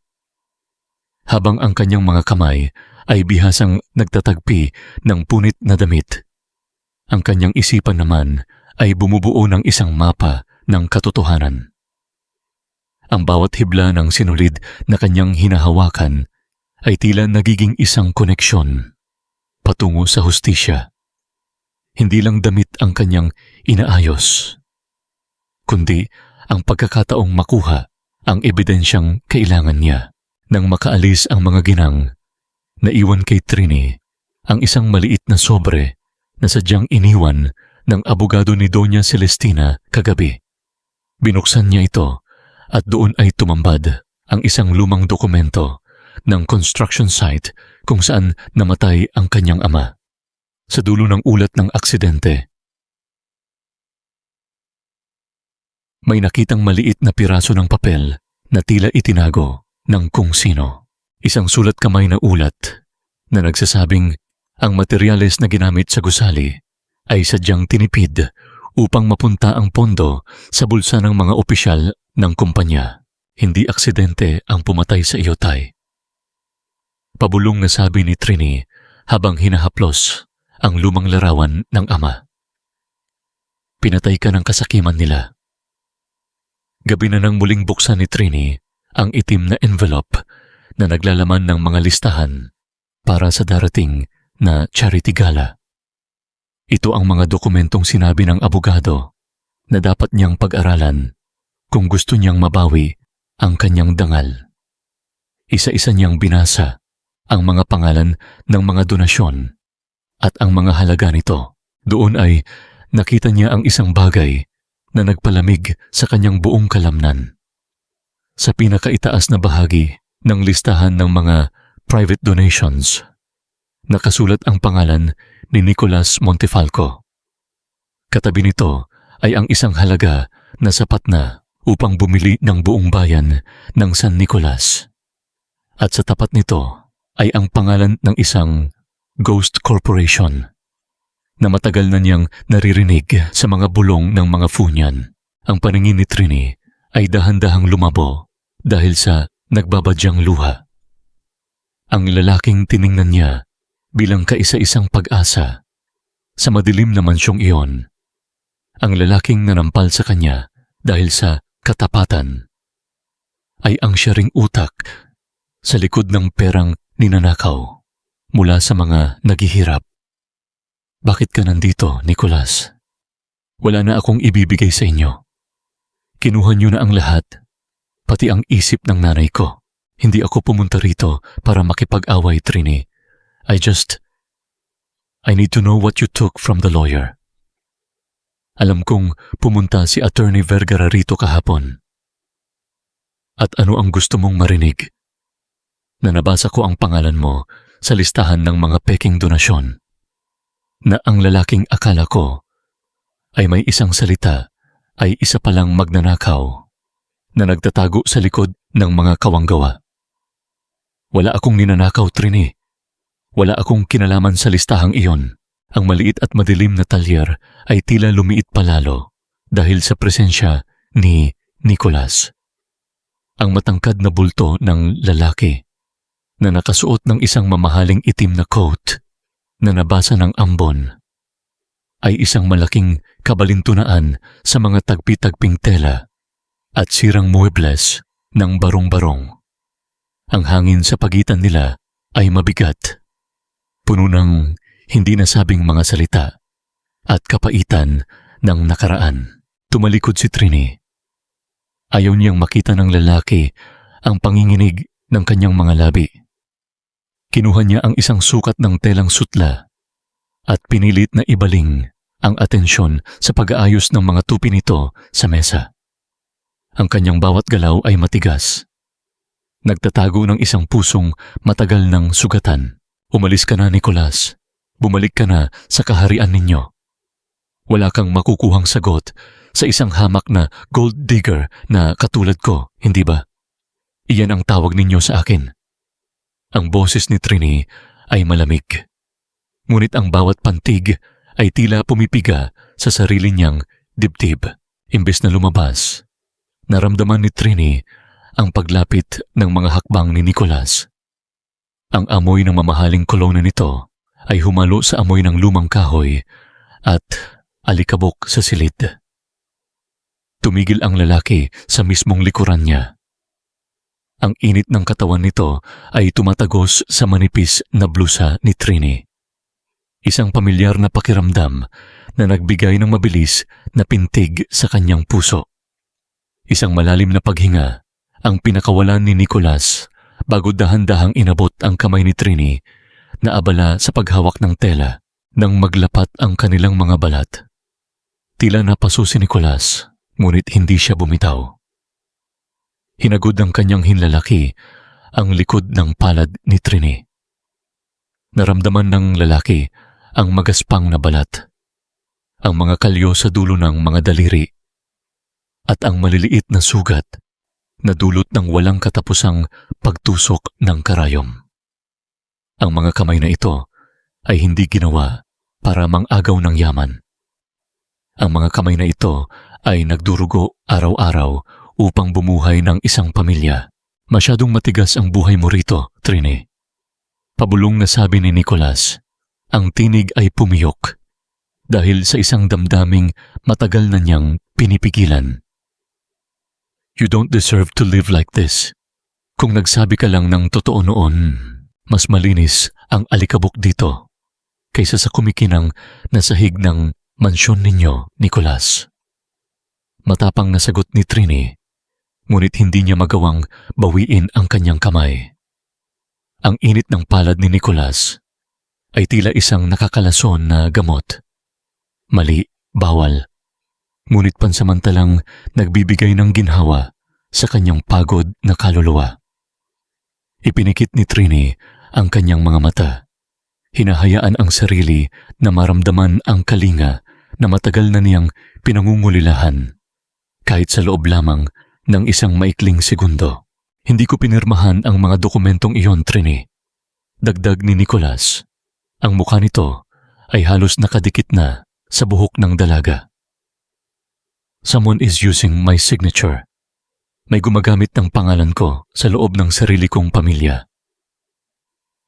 Habang ang kanyang mga kamay ay bihasang nagtatagpi ng punit na damit, ang kanyang isipan naman ay bumubuo ng isang mapa ng katotohanan. Ang bawat hibla ng sinulid na kanyang hinahawakan ay tila nagiging isang koneksyon patungo sa hustisya. Hindi lang damit ang kanyang inaayos, kundi ang pagkakataong makuha ang ebidensyang kailangan niya. Nang makaalis ang mga ginang, naiwan kay Trini ang isang maliit na sobre na sadyang iniwan ng abogado ni Doña Celestina kagabi. Binuksan niya ito at doon ay tumambad ang isang lumang dokumento ng construction site kung saan namatay ang kanyang ama. Sa dulo ng ulat ng aksidente, may nakitang maliit na piraso ng papel na tila itinago ng kung sino. Isang sulat kamay na ulat na nagsasabing ang materyales na ginamit sa gusali ay sadyang tinipid upang mapunta ang pondo sa bulsa ng mga opisyal ng kumpanya. Hindi aksidente ang pumatay sa iyo, Tay. Pabulong na sabi ni Trini habang hinahaplos ang lumang larawan ng ama. Pinatay ka ng kasakiman nila. Gabi na nang muling buksan ni Trini ang itim na envelope na naglalaman ng mga listahan para sa darating na charity gala. Ito ang mga dokumentong sinabi ng abogado na dapat niyang pag-aralan kung gusto niyang mabawi ang kanyang dangal. Isa-isa niyang binasa ang mga pangalan ng mga donasyon at ang mga halaga nito. Doon ay nakita niya ang isang bagay na nagpalamig sa kanyang buong kalamnan. Sa pinakaitaas na bahagi ng listahan ng mga private donations, nakasulat ang pangalan ni Nicolas Montefalco. Katabi nito ay ang isang halaga na sapat na upang bumili ng buong bayan ng San Nicolas. At sa tapat nito ay ang pangalan ng isang ghost corporation na matagal na niyang naririnig sa mga bulong ng mga funyan. Ang paningin ni Trini ay dahan-dahang lumabo dahil sa nagbabadyang luha. Ang lalaking tiningnan niya bilang kaisa-isang pag-asa sa madilim na mansyong iyon. Ang lalaking nanampal sa kanya dahil sa katapatan ay ang siya ring utak sa likod ng perang ninanakaw mula sa mga naghihirap. Bakit ka nandito, Nicolas? Wala na akong ibibigay sa inyo. Kinuha niyo na ang lahat, pati ang isip ng nanay ko. Hindi ako pumunta rito para makipag-away, Trini. I need to know what you took from the lawyer. Alam kong pumunta si Attorney Vergara rito kahapon. At ano ang gusto mong marinig? Na nabasa ko ang pangalan mo sa listahan ng mga peking donasyon. Na ang lalaking akala ko ay may isang salita ay isa palang magnanakaw na nagtatago sa likod ng mga kawanggawa. Wala akong ninanakaw, Trini. Wala akong kinalaman sa listahang iyon. Ang maliit at madilim na talyer ay tila lumiit palalo dahil sa presensya ni Nicholas. Ang matangkad na bulto ng lalaki na nakasuot ng isang mamahaling itim na coat na nabasa ng ambon ay isang malaking kabalintunaan sa mga tagpi-tagping tela at sirang muebles ng barong-barong. Ang hangin sa pagitan nila ay mabigat, puno ng hindi nasabing mga salita at kapaitan ng nakaraan. Tumalikod si Trini. Ayaw niyang makita ng lalaki ang panginginig ng kanyang mga labi. Kinuha niya ang isang sukat ng telang sutla at pinilit na ibaling ang atensyon sa pag-aayos ng mga tupi nito sa mesa. Ang kanyang bawat galaw ay matigas. Nagtatago ng isang pusong matagal ng sugatan. Umalis ka na, Nicholas. Bumalik ka na sa kaharian ninyo. Wala kang makukuhang sagot sa isang hamak na gold digger na katulad ko, hindi ba? Iyan ang tawag ninyo sa akin. Ang boses ni Trini ay malamig. Ngunit ang bawat pantig ay tila pumipiga sa sarili niyang dibdib. Imbes na lumabas, naramdaman ni Trini ang paglapit ng mga hakbang ni Nicholas. Ang amoy ng mamahaling kolona nito ay humalo sa amoy ng lumang kahoy at alikabok sa silid. Tumigil ang lalaki sa mismong likuran niya. Ang init ng katawan nito ay tumatagos sa manipis na blusa ni Trini. Isang pamilyar na pakiramdam na nagbigay ng mabilis na pintig sa kanyang puso. Isang malalim na paghinga ang pinakawalan ni Nicholas bago dahan-dahang inabot ang kamay ni Trini na abala sa paghawak ng tela nang maglapat ang kanilang mga balat. Tila napaso si Nicholas, ngunit hindi siya bumitaw. Hinagod ng kanyang hinlalaki ang likod ng palad ni Trini. Naramdaman ng lalaki ang magaspang na balat, ang mga kalyo sa dulo ng mga daliri, at ang maliliit na sugat na dulot ng walang katapusang pagtusok ng karayom. Ang mga kamay na ito ay hindi ginawa para mangagaw ng yaman. Ang mga kamay na ito ay nagdurugo araw-araw upang bumuhay ng isang pamilya. Masyadong matigas ang buhay mo rito, Trini. Pabulong na sabi ni Nicholas. Ang tinig ay pumiyok dahil sa isang damdaming matagal na niyang pinipigilan. You don't deserve to live like this. Kung nagsabi ka lang ng totoo noon, mas malinis ang alikabok dito kaysa sa kumikinang na sahig ng mansyon ninyo, Nicholas. Matapang na sagot ni Trini, ngunit hindi niya magawang bawiin ang kanyang kamay. Ang init ng palad ni Nicholas ay tila isang nakakalason na gamot. Mali, bawal, ngunit pansamantalang nagbibigay ng ginhawa sa kanyang pagod na kaluluwa. Ipinikit ni Trini ang kanyang mga mata. Hinahayaan ang sarili na maramdaman ang kalinga na matagal na niyang pinangungulilahan. Kahit sa loob lamang ng isang maikling segundo. Hindi ko pinirmahan ang mga dokumentong iyon, Trini. Dagdag ni Nicholas. Ang mukha nito ay halos nakadikit na sa buhok ng dalaga. Someone is using my signature. May gumagamit ng pangalan ko sa loob ng sarili kong pamilya.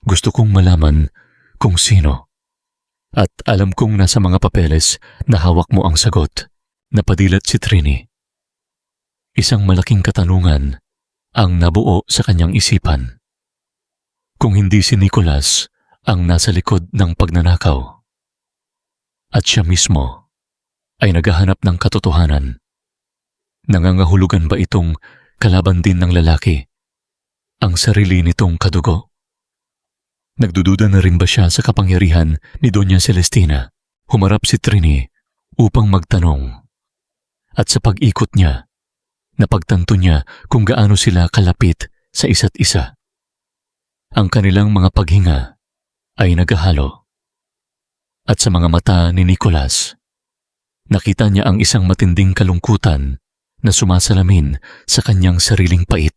Gusto kong malaman kung sino. At alam kong nasa mga papeles na hawak mo ang sagot. Napadilat si Trini. Isang malaking katanungan ang nabuo sa kanyang isipan. Kung hindi si Nicholas ang nasa likod ng pagnanakaw, at siya mismo ay naghahanap ng katotohanan, nangangahulugan ba itong kalaban din ng lalaki ang sarili nitong kadugo? Nagdududa na rin ba siya sa kapangyarihan ni Doña Celestina? Humarap si Trini upang magtanong. At sa pag-ikot niya, napagtanto niya kung gaano sila kalapit sa isa't isa. Ang kanilang mga paghinga ay naghahalo. At sa mga mata ni Nicholas, nakita niya ang isang matinding kalungkutan na sumasalamin sa kanyang sariling pait.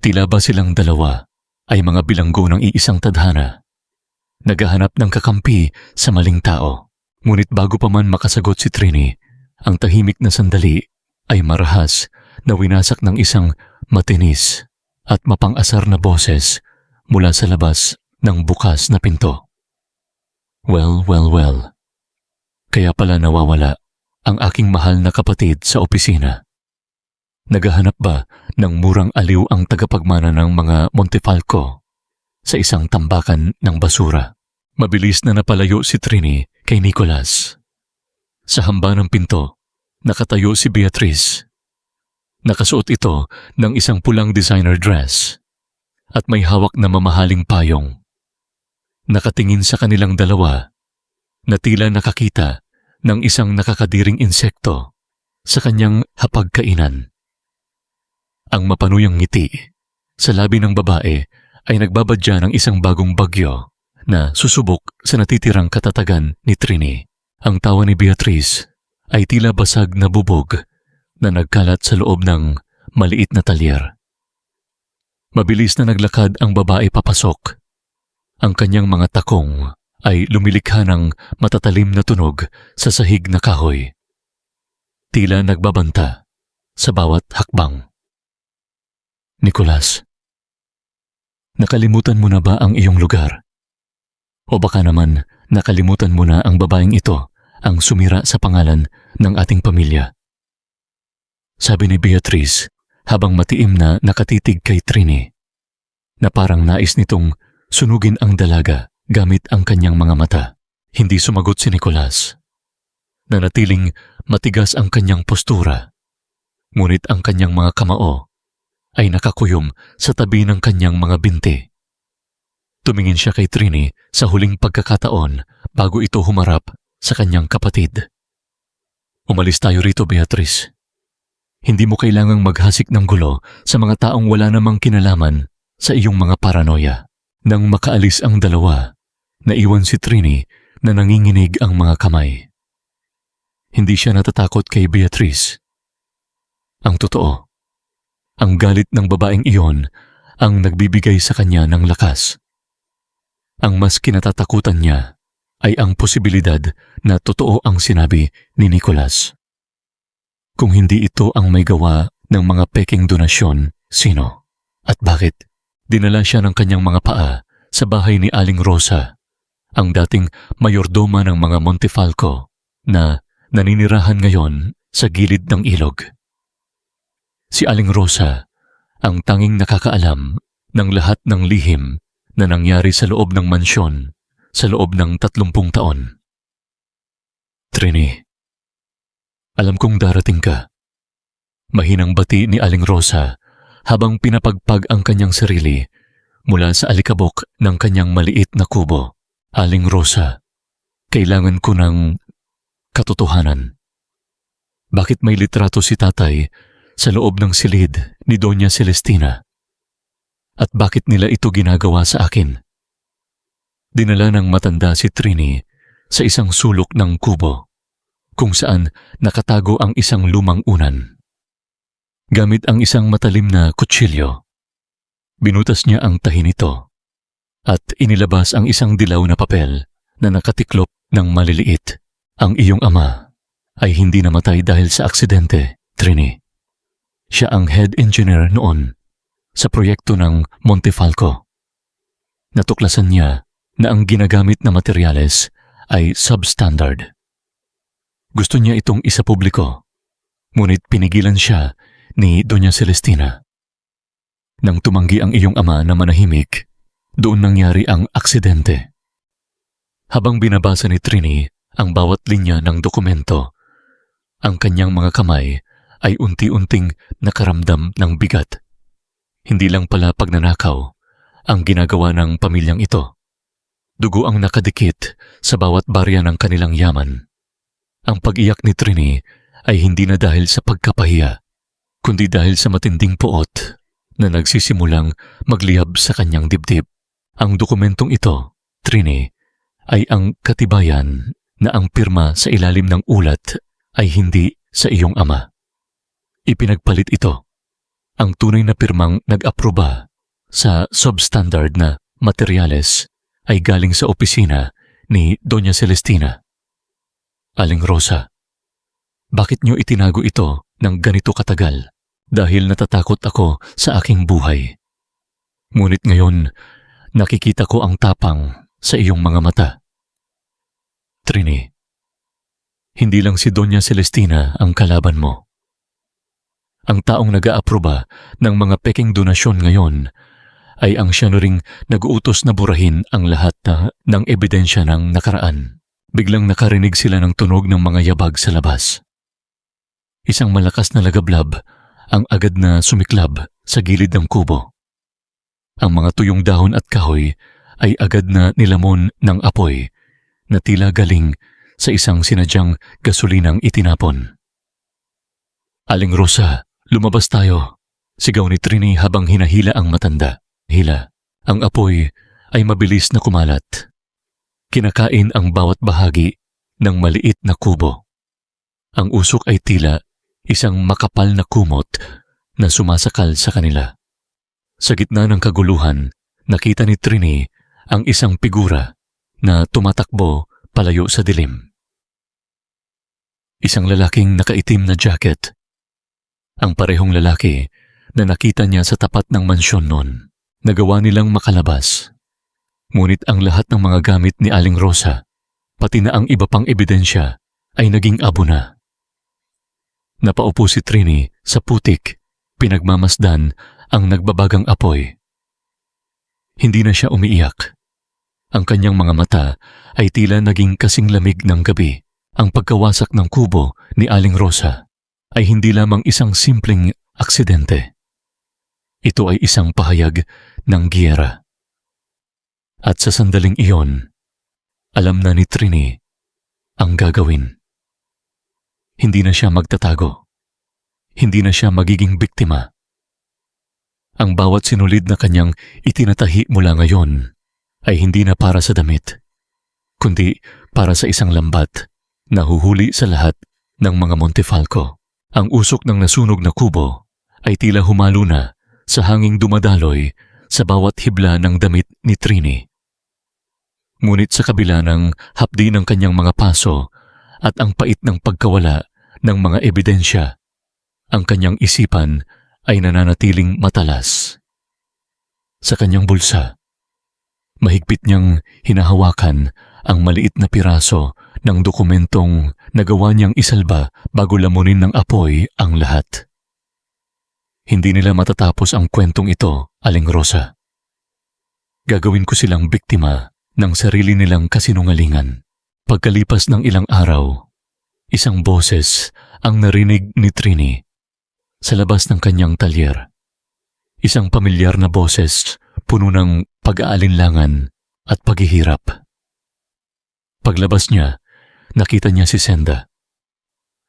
Tila ba silang dalawa ay mga bilanggo ng iisang tadhana naghahanap ng kakampi sa maling tao. Ngunit bago pa man makasagot si Trini, ang tahimik na sandali ay marahas na winasak ng isang matinis at mapang-asar na boses mula sa labas ng bukas na pinto. Well. Kaya pala nawawala ang aking mahal na kapatid sa opisina. Naghahanap ba ng murang aliw ang tagapagmana ng mga Montefalco sa isang tambakan ng basura? Mabilis na napalayo si Trini kay Nicholas. Sa hamba ng pinto, nakatayo si Beatrice. Nakasuot ito ng isang pulang designer dress at may hawak na mamahaling payong. Nakatingin sa kanilang dalawa na tila nakakita ng isang nakakadiring insekto sa kanyang hapagkainan. Ang mapanuyang ngiti sa labi ng babae ay nagbabadya ng isang bagong bagyo na susubok sa natitirang katatagan ni Trini. Ang tawa ni Beatrice ay tila basag na bubog na nagkalat sa loob ng maliit na talyer. Mabilis na naglakad ang babae papasok. Ang kanyang mga takong ay lumilikha ng matatalim na tunog sa sahig na kahoy. Tila nagbabanta sa bawat hakbang. Nicholas, nakalimutan mo na ba ang iyong lugar? O baka naman nakalimutan mo na ang babaeng ito ang sumira sa pangalan ng ating pamilya? Sabi ni Beatrice habang matiim na nakatitig kay Trini, na parang nais nitong sunugin ang dalaga gamit ang kanyang mga mata. Hindi sumagot si Nicholas. Nanatiling matigas ang kanyang postura, ngunit ang kanyang mga kamao ay nakakuyom sa tabi ng kanyang mga binti. Tumingin siya kay Trini sa huling pagkakataon bago ito humarap sa kanyang kapatid. Umalis tayo rito, Beatrice. Hindi mo kailangang maghasik ng gulo sa mga taong wala namang kinalaman sa iyong mga paranoia. Nang makaalis ang dalawa, naiwan si Trini na nanginginig ang mga kamay. Hindi siya natatakot kay Beatrice. Ang totoo, ang galit ng babaeng iyon ang nagbibigay sa kanya ng lakas. Ang mas kinatatakutan niya ay ang posibilidad na totoo ang sinabi ni Nicholas. Kung hindi ito ang may gawa ng mga peking donasyon, sino? At bakit? Dinala siya ng kanyang mga paa sa bahay ni Aling Rosa, ang dating mayordoma ng mga Montefalco na naninirahan ngayon sa gilid ng ilog. Si Aling Rosa ang tanging nakakaalam ng lahat ng lihim na nangyari sa loob ng mansyon sa loob ng 30 taon. Trini, alam kong darating ka. Mahinang bati ni Aling Rosa habang pinapagpag ang kanyang sarili mula sa alikabok ng kanyang maliit na kubo. Aling Rosa, kailangan ko ng katotohanan. Bakit may litrato si tatay sa loob ng silid ni Doña Celestina? At bakit nila ito ginagawa sa akin? Dinala ng matanda si Trini sa isang sulok ng kubo, kung saan nakatago ang isang lumang unan. Gamit ang isang matalim na kutsilyo, binutas niya ang tahi nito at inilabas ang isang dilaw na papel na nakatiklop ng maliliit. Ang iyong ama ay hindi namatay dahil sa aksidente, Trini. Siya ang head engineer noon sa proyekto ng Montefalco. Natuklasan niya na ang ginagamit na materyales ay substandard. Gusto niya itong isapubliko, ngunit pinigilan siya ni Doña Celestina. Nang tumanggi ang iyong ama na manahimik, doon nangyari ang aksidente. Habang binabasa ni Trini ang bawat linya ng dokumento, ang kanyang mga kamay ay unti-unting nakaramdam ng bigat. Hindi lang pala pagnanakaw ang ginagawa ng pamilyang ito. Dugo ang nakadikit sa bawat barya ng kanilang yaman. Ang pag-iyak ni Trini ay hindi na dahil sa pagkapahiya, kundi dahil sa matinding poot na nagsisimulang magliyab sa kanyang dibdib. Ang dokumentong ito, Trini, ay ang katibayan na ang pirma sa ilalim ng ulat ay hindi sa iyong ama. Ipinagpalit ito, ang tunay na pirmang nag-aproba sa substandard na materyales ay galing sa opisina ni Doña Celestina. Aling Rosa, bakit niyo itinago ito ng ganito katagal? Dahil natatakot ako sa aking buhay. Ngunit ngayon, nakikita ko ang tapang sa iyong mga mata. Trini, hindi lang si Doña Celestina ang kalaban mo. Ang taong nag-aaproba ng mga peking donasyon ngayon ay ang siya na ring nag-uutos na burahin ang lahat ng ebidensya ng nakaraan. Biglang nakarinig sila ng tunog ng mga yabag sa labas. Isang malakas na lagablab ang agad na sumiklab sa gilid ng kubo. Ang mga tuyong dahon at kahoy ay agad na nilamon ng apoy na tila galing sa isang sinadyang gasolinang itinapon. Aling Rosa, lumabas tayo, sigaw ni Trini habang hinahila ang matanda. Hila, ang apoy ay mabilis na kumalat. Kinakain ang bawat bahagi ng maliit na kubo. Ang usok ay tila isang makapal na kumot na sumasakal sa kanila. Sa gitna ng kaguluhan, nakita ni Trini ang isang figura na tumatakbo palayo sa dilim. Isang lalaking nakaitim na jacket. Ang parehong lalaki na nakita niya sa tapat ng mansyon noon. Nagawa nilang makalabas. Ngunit ang lahat ng mga gamit ni Aling Rosa, pati na ang iba pang ebidensya, ay naging abo na. Napaupo si Trini sa putik, pinagmamasdan ang nagbabagang apoy. Hindi na siya umiiyak. Ang kanyang mga mata ay tila naging kasing lamig ng gabi. Ang pagkawasak ng kubo ni Aling Rosa ay hindi lamang isang simpleng aksidente. Ito ay isang pahayag ng giyera. At sa sandaling iyon, alam na ni Trini ang gagawin. Hindi na siya magtatago. Hindi na siya magiging biktima. Ang bawat sinulid na kanyang itinatahi mula ngayon ay hindi na para sa damit, kundi para sa isang lambat na huhuli sa lahat ng mga Montefalco. Ang usok ng nasunog na kubo ay tila humalo na sa hanging dumadaloy sa bawat hibla ng damit ni Trini. Ngunit sa kabila ng hapdi ng kanyang mga paso at ang pait ng pagkawala ng mga ebidensya, ang kanyang isipan ay nananatiling matalas. Sa kanyang bulsa, mahigpit niyang hinahawakan ang maliit na piraso ng dokumentong nagawa niyang isalba bago lamunin ng apoy ang lahat. Hindi nila matatapos ang kwentong ito, Aling Rosa. Gagawin ko silang biktima ng sarili nilang kasinungalingan. Pagkalipas ng ilang araw, isang boses ang narinig ni Trini sa labas ng kanyang talyer. Isang pamilyar na boses puno ng pag-aalinlangan at paghihirap. Paglabas niya, nakita niya si Senda.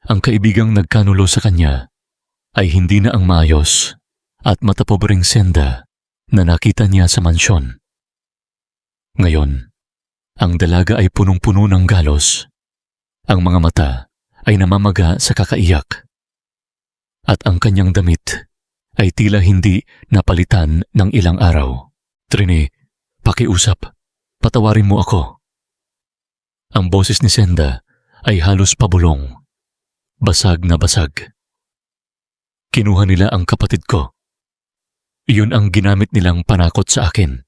Ang kaibigang nagkanulo sa kanya ay hindi na ang maayos at matapobreng Senda na nakita niya sa mansyon. Ngayon, ang dalaga ay punong-puno ng galos. Ang mga mata ay namamaga sa kakaiyak. At ang kanyang damit ay tila hindi napalitan ng ilang araw. Trini, pakiusap, patawarin mo ako. Ang boses ni Senda ay halos pabulong. Basag na basag. Kinuha nila ang kapatid ko. Iyon ang ginamit nilang panakot sa akin.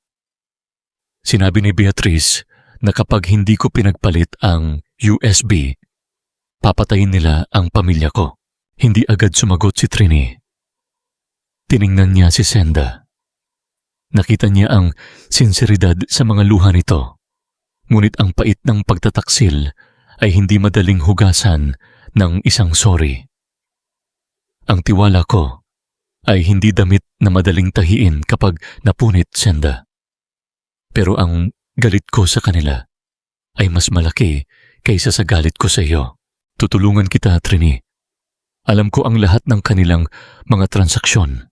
Sinabi ni Beatrice na kapag hindi ko pinagpalit ang USB, papatayin nila ang pamilya ko. Hindi agad sumagot si Trini. Tiningnan niya si Senda. Nakita niya ang sinseridad sa mga luha nito. Ngunit ang pait ng pagtataksil ay hindi madaling hugasan ng isang sorry. Ang tiwala ko ay hindi damit na madaling tahiin kapag napunit, Senda. Pero ang galit ko sa kanila ay mas malaki kaysa sa galit ko sa iyo. Tutulungan kita, Trini. Alam ko ang lahat ng kanilang mga transaksyon.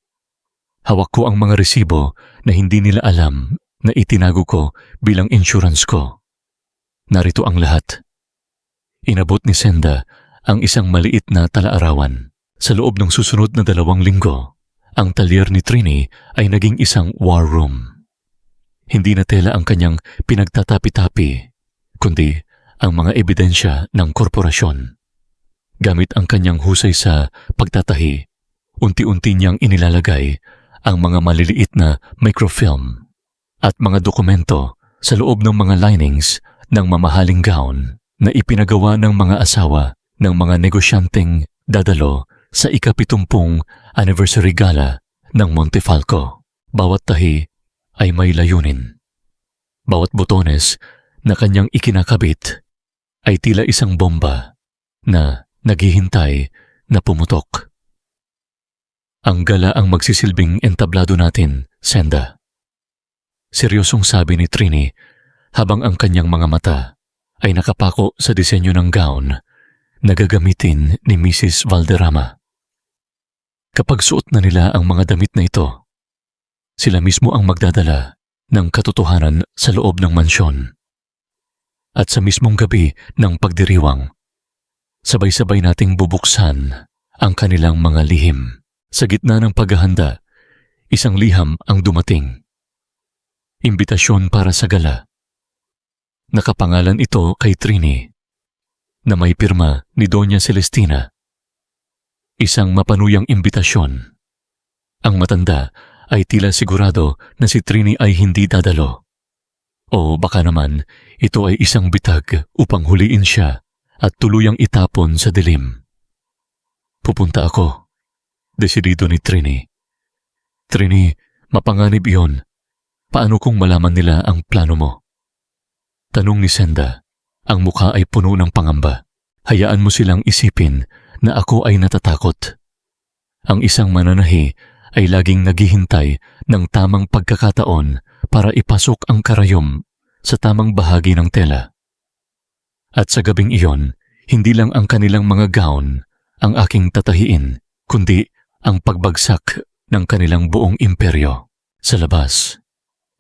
Hawak ko ang mga resibo na hindi nila alam na itinago ko bilang insurance ko. Narito ang lahat. Inabot ni Senda ang isang maliit na talaarawan. Sa loob ng susunod na 2 linggo, ang talyer ni Trini ay naging isang war room. Hindi na tela ang kanyang pinagtatapi-tapi, kundi ang mga ebidensya ng korporasyon. Gamit ang kanyang husay sa pagtatahi, unti-unti niyang inilalagay ang mga maliliit na microfilm at mga dokumento sa loob ng mga linings ng mamahaling gown na ipinagawa ng mga asawa ng mga negosyanteng dadalo sa ika-70 anniversary gala ng Montefalco. Bawat tahi ay may layunin. Bawat botones na kanyang ikinakabit ay tila isang bomba na naghihintay na pumutok. Ang gala ang magsisilbing entablado natin, Senda. Seryosong sabi ni Trini habang ang kanyang mga mata ay nakapako sa disenyo ng gown na gagamitin ni Mrs. Valderrama. Kapag suot na nila ang mga damit na ito, sila mismo ang magdadala ng katotohanan sa loob ng mansyon. At sa mismong gabi ng pagdiriwang, sabay-sabay nating bubuksan ang kanilang mga lihim. Sa gitna ng paghahanda, isang liham ang dumating. Imbitasyon para sa gala. Nakapangalan ito kay Trini na may pirma ni Doña Celestina. Isang mapanuyang imbitasyon. Ang matanda ay tila sigurado na si Trini ay hindi dadalo. O baka naman ito ay isang bitag upang huliin siya at tuluyang itapon sa dilim. Pupunta ako. Desidido ni Trini. Trini, mapanganib iyon. Paano kung malaman nila ang plano mo? Tanong ni Senda. Ang mukha ay puno ng pangamba. Hayaan mo silang isipin na ako ay natatakot. Ang isang mananahi ay laging naghihintay ng tamang pagkakataon para ipasok ang karayom sa tamang bahagi ng tela. At sa gabing iyon, hindi lang ang kanilang mga gown ang aking tatahiin, kundi ang pagbagsak ng kanilang buong imperyo. Sa labas,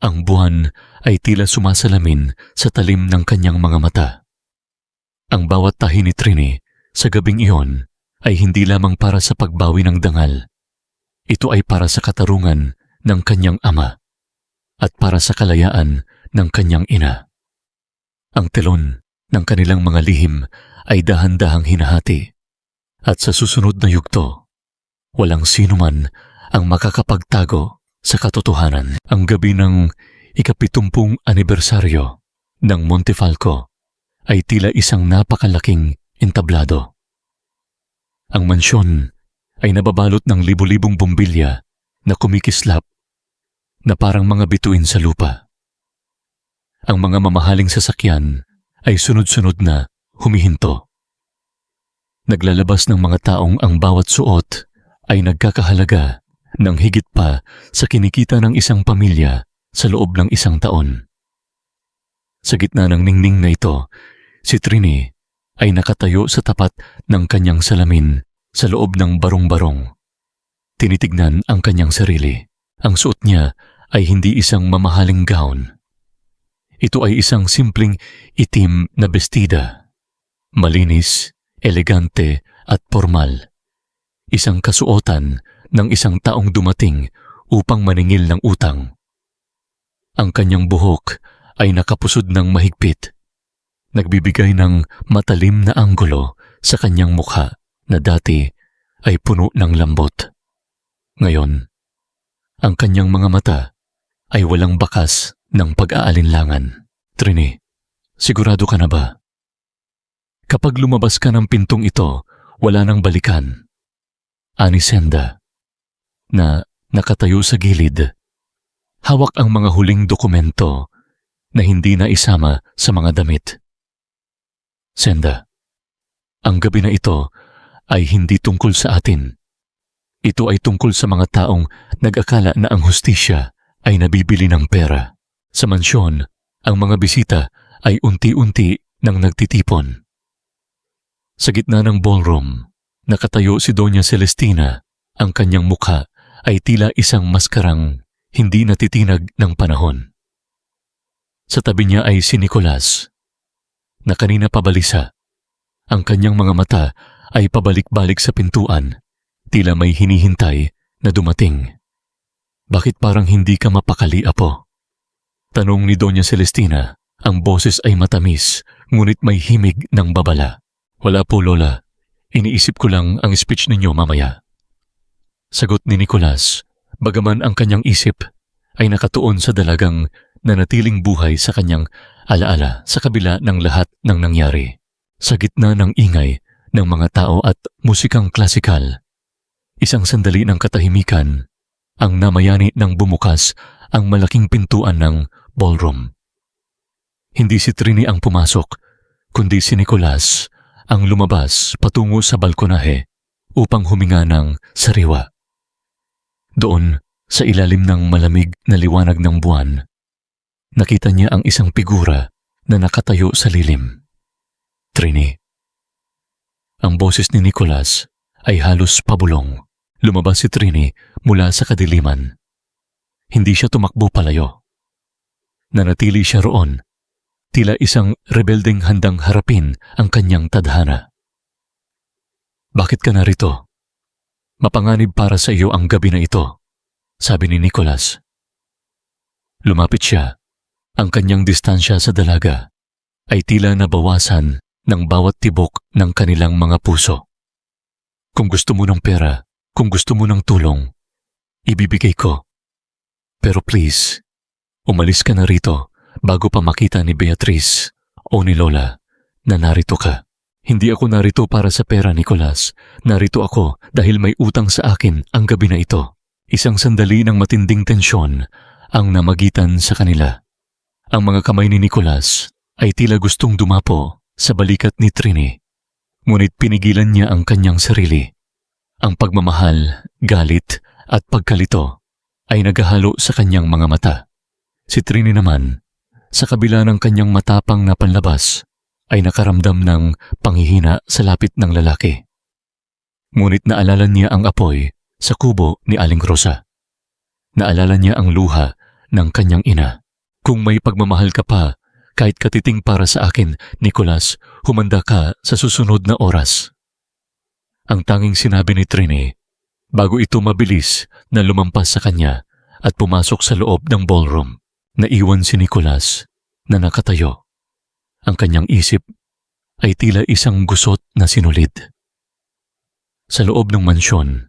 ang buwan ay tila sumasalamin sa talim ng kanyang mga mata. Ang bawat tahi ni Trini sa gabing iyon ay hindi lamang para sa pagbawi ng dangal. Ito ay para sa katarungan ng kanyang ama at para sa kalayaan ng kanyang ina. Ang telon ng kanilang mga lihim ay dahan-dahang hinahati at sa susunod na yugto, walang sino man ang makakapagtago sa katotohanan. Ang gabi ng ika-70 anibersaryo ng Montefalco ay tila isang napakalaking entablado. Ang mansyon ay nababalot ng libu-libong bumbilya na kumikislap na parang mga bituin sa lupa. Ang mga mamahaling sasakyan ay sunod-sunod na humihinto. Naglalabas ng mga taong ang bawat suot ay nagkakahalaga ng higit pa sa kinikita ng isang pamilya sa loob ng isang taon. Sa gitna ng ningning na ito, si Trini ay nakatayo sa tapat ng kanyang salamin sa loob ng barong-barong. Tinitignan ang kanyang sarili. Ang suot niya ay hindi isang mamahaling gown. Ito ay isang simpleng itim na bestida. Malinis, elegante at formal. Isang kasuotan ng isang taong dumating upang maningil ng utang. Ang kanyang buhok ay nakapusod ng mahigpit, nagbibigay ng matalim na anggulo sa kanyang mukha na dati ay puno ng lambot. Ngayon, ang kanyang mga mata ay walang bakas ng pag-aalinlangan. Trini, sigurado ka na ba? Kapag lumabas ka ng pintong ito, wala nang balikan. Ani Senda, na nakatayo sa gilid, hawak ang mga huling dokumento na hindi na isama sa mga damit. Senda, ang gabi na ito ay hindi tungkol sa atin. Ito ay tungkol sa mga taong nag-akala na ang hustisya ay nabibili ng pera. Sa mansyon, ang mga bisita ay unti-unti nang nagtitipon. Sa gitna ng ballroom, nakatayo si Doña Celestina. Ang kanyang mukha ay tila isang maskarang hindi natitinag ng panahon. Sa tabi niya ay si Nicolas, na kanina pabalisa. Ang kanyang mga mata ay pabalik-balik sa pintuan, tila may hinihintay na dumating. Bakit parang hindi ka mapakali, apo? Tanong ni Doña Celestina. Ang boses ay matamis, ngunit may himig ng babala. Wala po, Lola. Iniisip ko lang ang speech ninyo mamaya. Sagot ni Nicolas, bagaman ang kanyang isip ay nakatuon sa dalagang nanatiling buhay sa kanyang alaala sa kabila ng lahat ng nangyari. Sa gitna ng ingay ng mga tao at musikang klasikal, isang sandali ng katahimikan ang namayani nang bumukas ang malaking pintuan ng ballroom. Hindi si Trini ang pumasok, kundi si Nicolas ang lumabas patungo sa balkonahe upang huminga ng sariwa. Doon, sa ilalim ng malamig na liwanag ng buwan, nakita niya ang isang figura na nakatayo sa lilim. Trini. Ang boses ni Nicolas ay halos pabulong. Lumabas si Trini mula sa kadiliman. Hindi siya tumakbo palayo. Nanatili siya roon, tila isang rebeldeng handang harapin ang kanyang tadhana. Bakit ka narito? Mapanganib para sa iyo ang gabi na ito, sabi ni Nicolas. Lumapit siya. Ang kanyang distansya sa dalaga ay tila nabawasan ng bawat tibok ng kanilang mga puso. Kung gusto mo ng pera, kung gusto mo ng tulong, ibibigay ko. Pero please, umalis ka na rito bago pa makita ni Beatrice o ni Lola na narito ka. Hindi ako narito para sa pera, Nicolas. Narito ako dahil may utang sa akin ang gabi na ito. Isang sandali ng matinding tensyon ang namagitan sa kanila. Ang mga kamay ni Nicolas ay tila gustong dumapo sa balikat ni Trini. Ngunit pinigilan niya ang kanyang sarili. Ang pagmamahal, galit at pagkalito ay naghahalo sa kanyang mga mata. Si Trini naman, sa kabila ng kanyang matapang na panlabas, ay nakaramdam ng panghihina sa lapit ng lalaki. Ngunit naalala niya ang apoy sa kubo ni Aling Rosa. Naalala niya ang luha ng kanyang ina. Kung may pagmamahal ka pa, kahit katiting para sa akin, Nicolas, humanda ka sa susunod na oras. Ang tanging sinabi ni Trini, bago ito mabilis na lumampas sa kanya at pumasok sa loob ng ballroom, naiwan si Nicolas na nakatayo. Ang kanyang isip ay tila isang gusot na sinulid. Sa loob ng mansyon,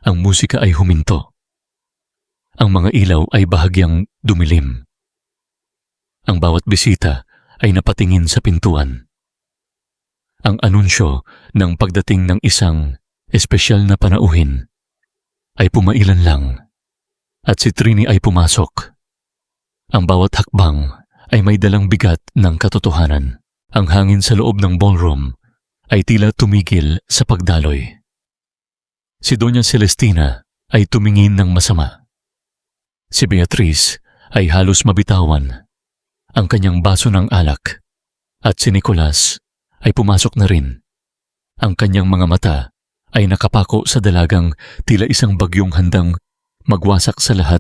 ang musika ay huminto. Ang mga ilaw ay bahagyang dumilim. Ang bawat bisita ay napatingin sa pintuan. Ang anunsyo ng pagdating ng isang espesyal na panauhin ay pumailan lang at si Trini ay pumasok. Ang bawat hakbang ay may dalang bigat ng katotohanan. Ang hangin sa loob ng ballroom ay tila tumigil sa pagdaloy. Si Doña Celestina ay tumingin ng masama. Si Beatrice ay halos mabitawan ang kanyang baso ng alak at si Nicolas ay pumasok na rin. Ang kanyang mga mata ay nakapako sa dalagang tila isang bagyong handang magwasak sa lahat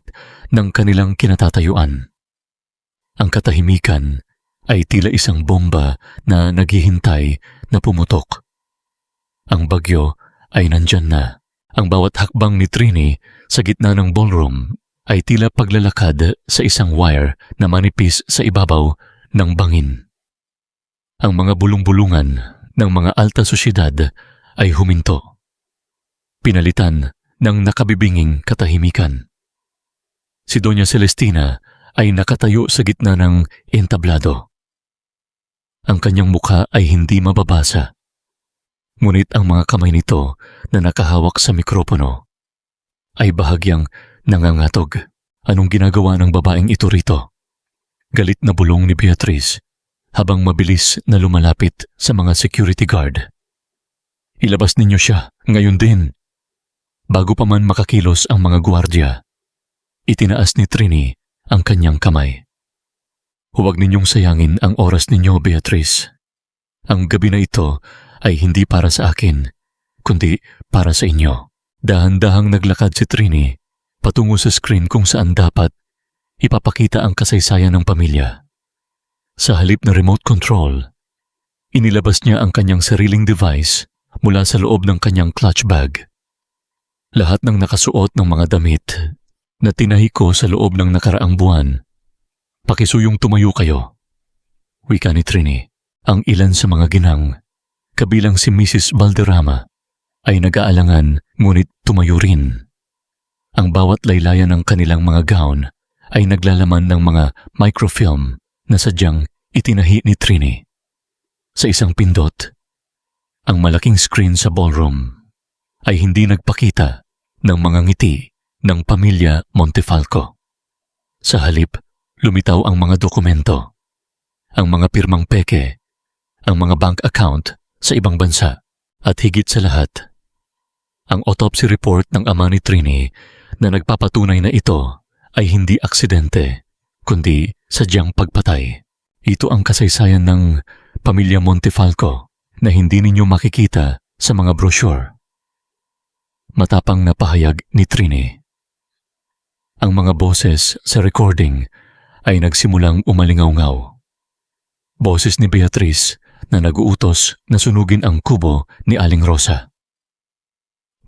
ng kanilang kinatatayuan. Ang katahimikan ay tila isang bomba na naghihintay na pumutok. Ang bagyo ay nandyan na. Ang bawat hakbang ni Trini sa gitna ng ballroom ay tila paglalakad sa isang wire na manipis sa ibabaw ng bangin. Ang mga bulong-bulungan ng mga alta sosyedad ay huminto. Pinalitan ng nakabibinging katahimikan. Si Doña Celestina ay nakatayo sa gitna ng entablado. Ang kanyang mukha ay hindi mababasa. Ngunit ang mga kamay nito na nakahawak sa mikropono ay bahagyang nangangatog. Anong ginagawa ng babaeng ito rito? Galit na bulong ni Beatrice habang mabilis na lumalapit sa mga security guard. Ilabas ninyo siya ngayon din. Bago pa man makakilos ang mga gwardya, itinaas ni Trini ang kanyang kamay. Huwag ninyong sayangin ang oras ninyo, Beatrice. Ang gabi na ito ay hindi para sa akin, kundi para sa inyo. Dahan-dahang naglakad si Trini patungo sa screen kung saan dapat ipapakita ang kasaysayan ng pamilya. Sa halip na remote control, inilabas niya ang kanyang sariling device mula sa loob ng kanyang clutch bag. Lahat ng nakasuot ng mga damit na tinahi ko sa loob ng nakaraang buwan Pakisuyong tumayo kayo. Wika ni Trini. Ang ilan sa mga ginang, kabilang si Mrs. Valderrama, ay nag-aalangan ngunit tumayo rin. Ang bawat laylayan ng kanilang mga gown ay naglalaman ng mga microfilm na sadyang itinahi ni Trini. Sa isang pindot, ang malaking screen sa ballroom ay hindi nagpakita ng mga ngiti ng pamilya Montefalco. Sa halip, lumitaw ang mga dokumento, ang mga pirmang peke, ang mga bank account sa ibang bansa at higit sa lahat, ang autopsy report ng ama ni Trini na nagpapatunay na ito ay hindi aksidente kundi sadyang pagpatay. Ito ang kasaysayan ng pamilya Montefalco na hindi ninyo makikita sa mga brochure. Matapang na pahayag ni Trini. Ang mga boses sa recording ay nagsimulang umalingaw-ngaw. Boses ni Beatriz na nag-uutos na sunugin ang kubo ni Aling Rosa.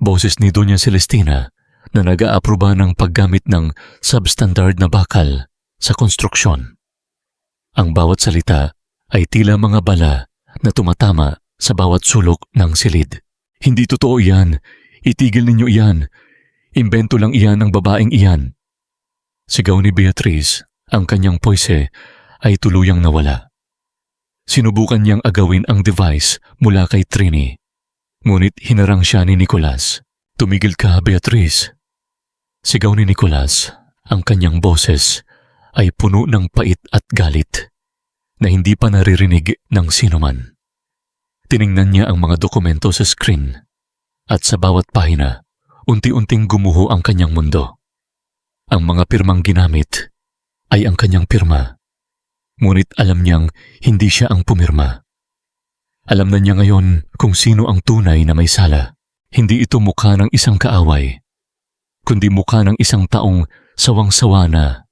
Boses ni Doña Celestina na nag-aaproba ng paggamit ng substandard na bakal sa konstruksyon. Ang bawat salita ay tila mga bala na tumatama sa bawat sulok ng silid. Hindi totoo iyan. Itigil ninyo iyan. Imbento lang iyan ng babaeng iyan. Sigaw ni Beatriz, ang kanyang poise ay tuluyang nawala. Sinubukan niyang agawin ang device mula kay Trini. Ngunit hinarang siya ni Nicolas. Tumigil ka, Beatriz. Sigaw ni Nicolas, ang kanyang boses ay puno ng pait at galit na hindi pa naririnig ng sinuman. Tiningnan niya ang mga dokumento sa screen at sa bawat pahina, unti-unting gumuho ang kanyang mundo. Ang mga pirmang ginamit ay ang kanyang pirma. Ngunit alam niyang hindi siya ang pumirma. Alam na niya ngayon kung sino ang tunay na may sala. Hindi ito mukha ng isang kaaway, kundi mukha ng isang taong sawang-sawa na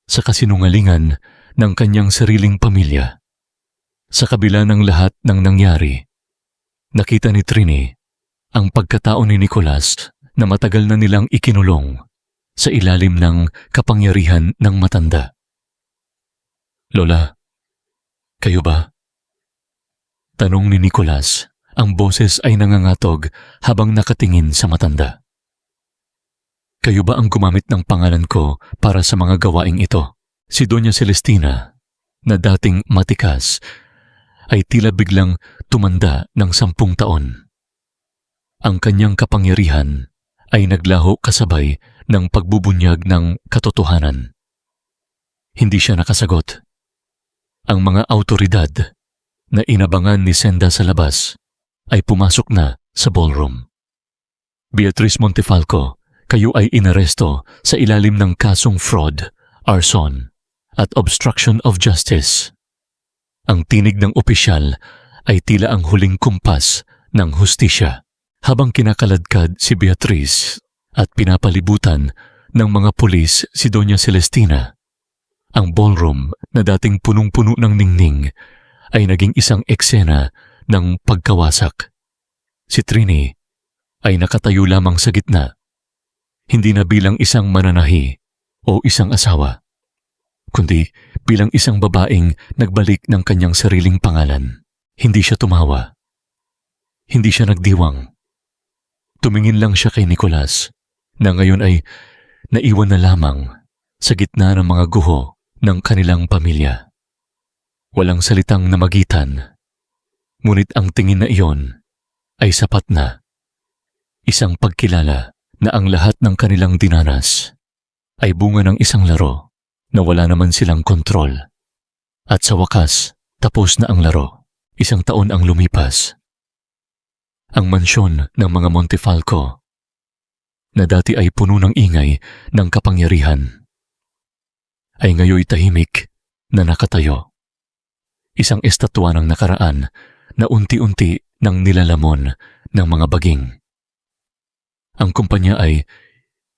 sa kasinungalingan ng kanyang sariling pamilya. Sa kabila ng lahat ng nangyari, nakita ni Trini ang pagkatao ni Nicolas na matagal na nilang ikinulong sa ilalim ng kapangyarihan ng matanda. Lola, kayo ba? Tanong ni Nicolas, ang boses ay nangangatog habang nakatingin sa matanda. Kayo ba ang gumamit ng pangalan ko para sa mga gawaing ito? Si Doña Celestina, na dating matikas, ay tila biglang tumanda ng 10 taon. Ang kanyang kapangyarihan ay naglaho kasabay ng pagbubunyag ng katotohanan. Hindi siya nakasagot. Ang mga awtoridad na inabangan ni Senda sa labas ay pumasok na sa ballroom. Beatriz Montefalco, kayo ay inaresto sa ilalim ng kasong fraud, arson, at obstruction of justice. Ang tinig ng opisyal ay tila ang huling kumpas ng hustisya. Habang kinakaladkad si Beatriz at pinapalibutan ng mga pulis si Doña Celestina, ang ballroom na dating punong-puno ng ningning ay naging isang eksena ng pagkawasak. Si Trini ay nakatayo lamang sa gitna, hindi na bilang isang mananahi o isang asawa, kundi bilang isang babaeng nagbalik ng kanyang sariling pangalan. Hindi siya tumawa. Hindi siya nagdiwang. Tumingin lang siya kay Nicolas na ngayon ay naiwan na lamang sa gitna ng mga guho ng kanilang pamilya. Walang salitang namagitan, ngunit ang tingin na iyon ay sapat na. Isang pagkilala na ang lahat ng kanilang dinanas ay bunga ng isang laro na wala naman silang kontrol. At sa wakas, tapos na ang laro. 1 taon ang lumipas. Ang mansyon ng mga Montefalco, na dati ay puno ng ingay ng kapangyarihan, ay ngayoy tahimik na nakatayo. Isang estatwa ng nakaraan na unti-unti nang nilalamon ng mga baging. Ang kumpanya ay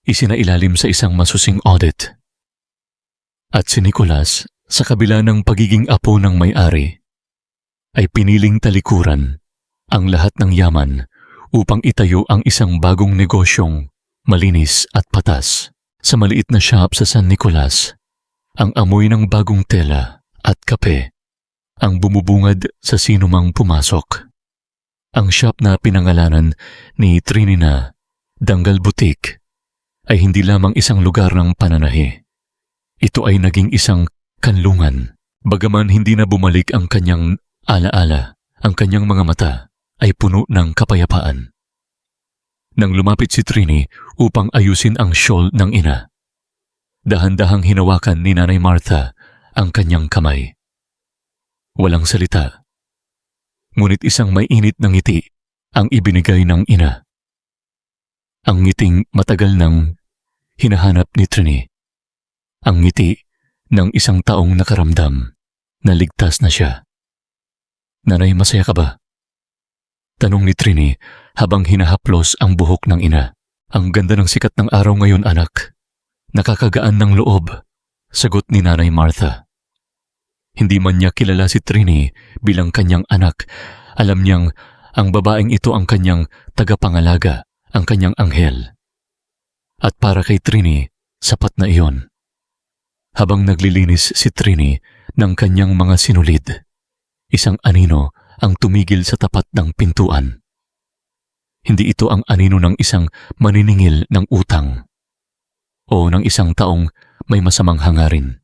isinailalim sa isang masusing audit. At si Nicolas, sa kabila ng pagiging apo ng may-ari, ay piniling talikuran ang lahat ng yaman upang itayo ang isang bagong negosyong malinis at patas. Sa maliit na shop sa San Nicolas, Ang amoy ng bagong tela at kape ang bumubungad sa sinumang pumasok. Ang shop na pinangalanan ni Trini na Danggal Boutique ay hindi lamang isang lugar ng pananahi. Ito ay naging isang kanlungan. Bagaman hindi na bumalik ang kanyang alaala, ang kanyang mga mata ay puno ng kapayapaan. Nang lumapit si Trini upang ayusin ang shawl ng ina, dahan-dahang hinawakan ni Nanay Martha ang kanyang kamay. Walang salita, ngunit isang mainit na ngiti ang ibinigay ng ina. Ang ngiting matagal nang hinahanap ni Trini. Ang ngiti ng isang taong nakaramdam na ligtas na siya. Nanay, masaya ka ba? Tanong ni Trini habang hinahaplos ang buhok ng ina. Ang ganda ng sikat ng araw ngayon, anak. Nakakagaan ng loob, sagot ni Nanay Martha. Hindi man niya kilala si Trini bilang kanyang anak, alam niyang ang babaeng ito ang kanyang tagapangalaga, ang kanyang anghel. At para kay Trini, sapat na iyon. Habang naglilinis si Trini ng kanyang mga sinulid, isang anino ang tumigil sa tapat ng pintuan. Hindi ito ang anino ng isang maniningil ng utang o ng isang taong may masamang hangarin.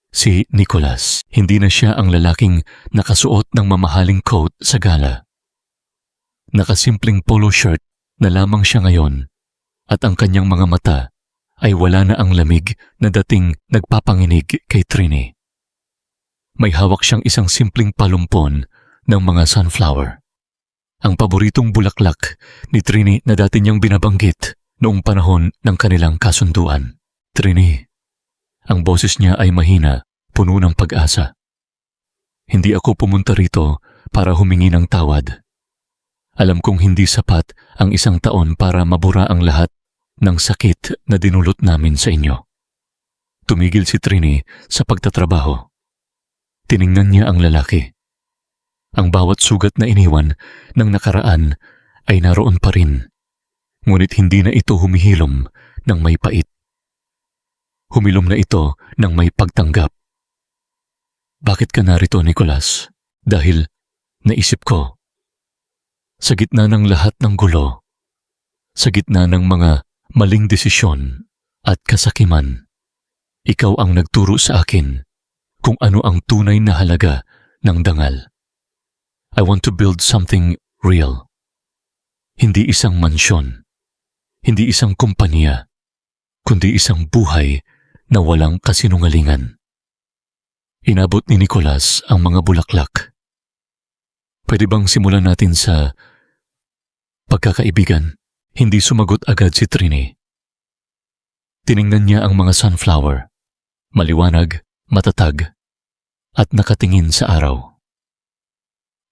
Si Nicholas, hindi na siya ang lalaking nakasuot ng mamahaling coat sa gala. Nakasimpleng polo shirt na lamang siya ngayon at ang kanyang mga mata ay wala na ang lamig na dating nagpapanginig kay Trini. May hawak siyang isang simpleng palumpon ng mga sunflower. Ang paboritong bulaklak ni Trini na dati niyang binabanggit noong panahon ng kanilang kasunduan. Trini, ang boses niya ay mahina, puno ng pag-asa. Hindi ako pumunta rito para humingi ng tawad. Alam kong hindi sapat ang isang taon para mabura ang lahat ng sakit na dinulot namin sa inyo. Tumigil si Trini sa pagtatrabaho. Tiningnan niya ang lalaki. Ang bawat sugat na iniwan ng nakaraan ay naroon pa rin. Ngunit hindi na ito humihilom ng may pait. Humilom na ito ng may pagtanggap. Bakit ka narito, Nicholas? Dahil naisip ko, sa gitna ng lahat ng gulo, sa gitna ng mga maling desisyon at kasakiman, ikaw ang nagturo sa akin kung ano ang tunay na halaga ng dangal. I want to build something real. Hindi isang mansyon, hindi isang kumpanya, kundi isang buhay na walang kasinungalingan. Inabot ni Nicholas ang mga bulaklak. Pwede bang simulan natin sa pagkakaibigan? Hindi sumagot agad si Trini. Tiningnan niya ang mga sunflower, maliwanag, matatag, at nakatingin sa araw.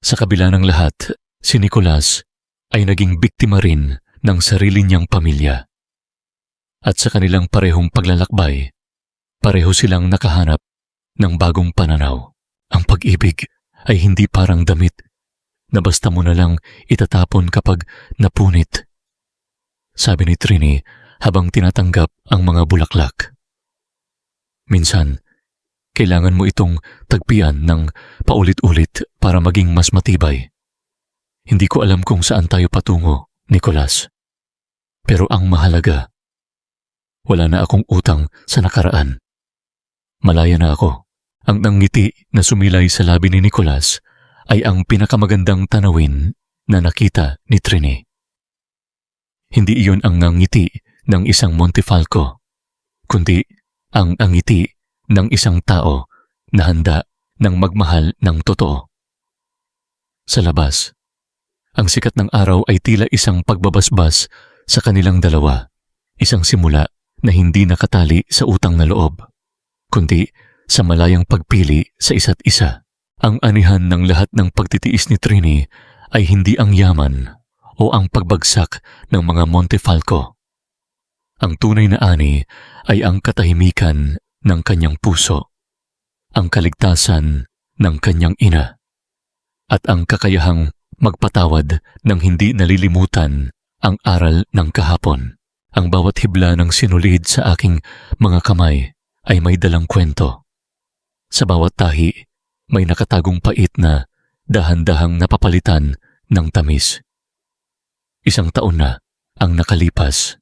Sa kabila ng lahat, si Nicholas ay naging biktima rin ng sarili niyang pamilya. At sa kanilang parehong paglalakbay, pareho silang nakahanap ng bagong pananaw. Ang pag-ibig ay hindi parang damit na basta mo na lang itatapon kapag napunit. Sabi ni Trini habang tinatanggap ang mga bulaklak. Minsan, kailangan mo itong tagpian ng paulit-ulit para maging mas matibay. Hindi ko alam kung saan tayo patungo, Nicholas. Pero ang mahalaga, wala na akong utang sa nakaraan. Malaya na ako. Ang nangiti na sumilay sa labi ni Nicholas ay ang pinakamagandang tanawin na nakita ni Trini. Hindi iyon ang ngiti ng isang Montefalco, kundi ang ngiti ng isang tao na handa ng magmahal ng totoo. Sa labas, ang sikat ng araw ay tila isang pagbabasbas sa kanilang dalawa, isang simula na hindi nakatali sa utang na loob, kundi sa malayang pagpili sa isa't isa. Ang anihan ng lahat ng pagtitiis ni Trini ay hindi ang yaman o ang pagbagsak ng mga Montefalco. Ang tunay na ani ay ang katahimikan ng kanyang puso, ang kaligtasan ng kanyang ina, at ang kakayahang magpatawad ng hindi nalilimutan ang aral ng kahapon. Ang bawat hibla ng sinulid sa aking mga kamay ay may dalang kwento. Sa bawat tahi, may nakatagong pait na dahan-dahang napapalitan ng tamis. 1 taon na ang nakalipas.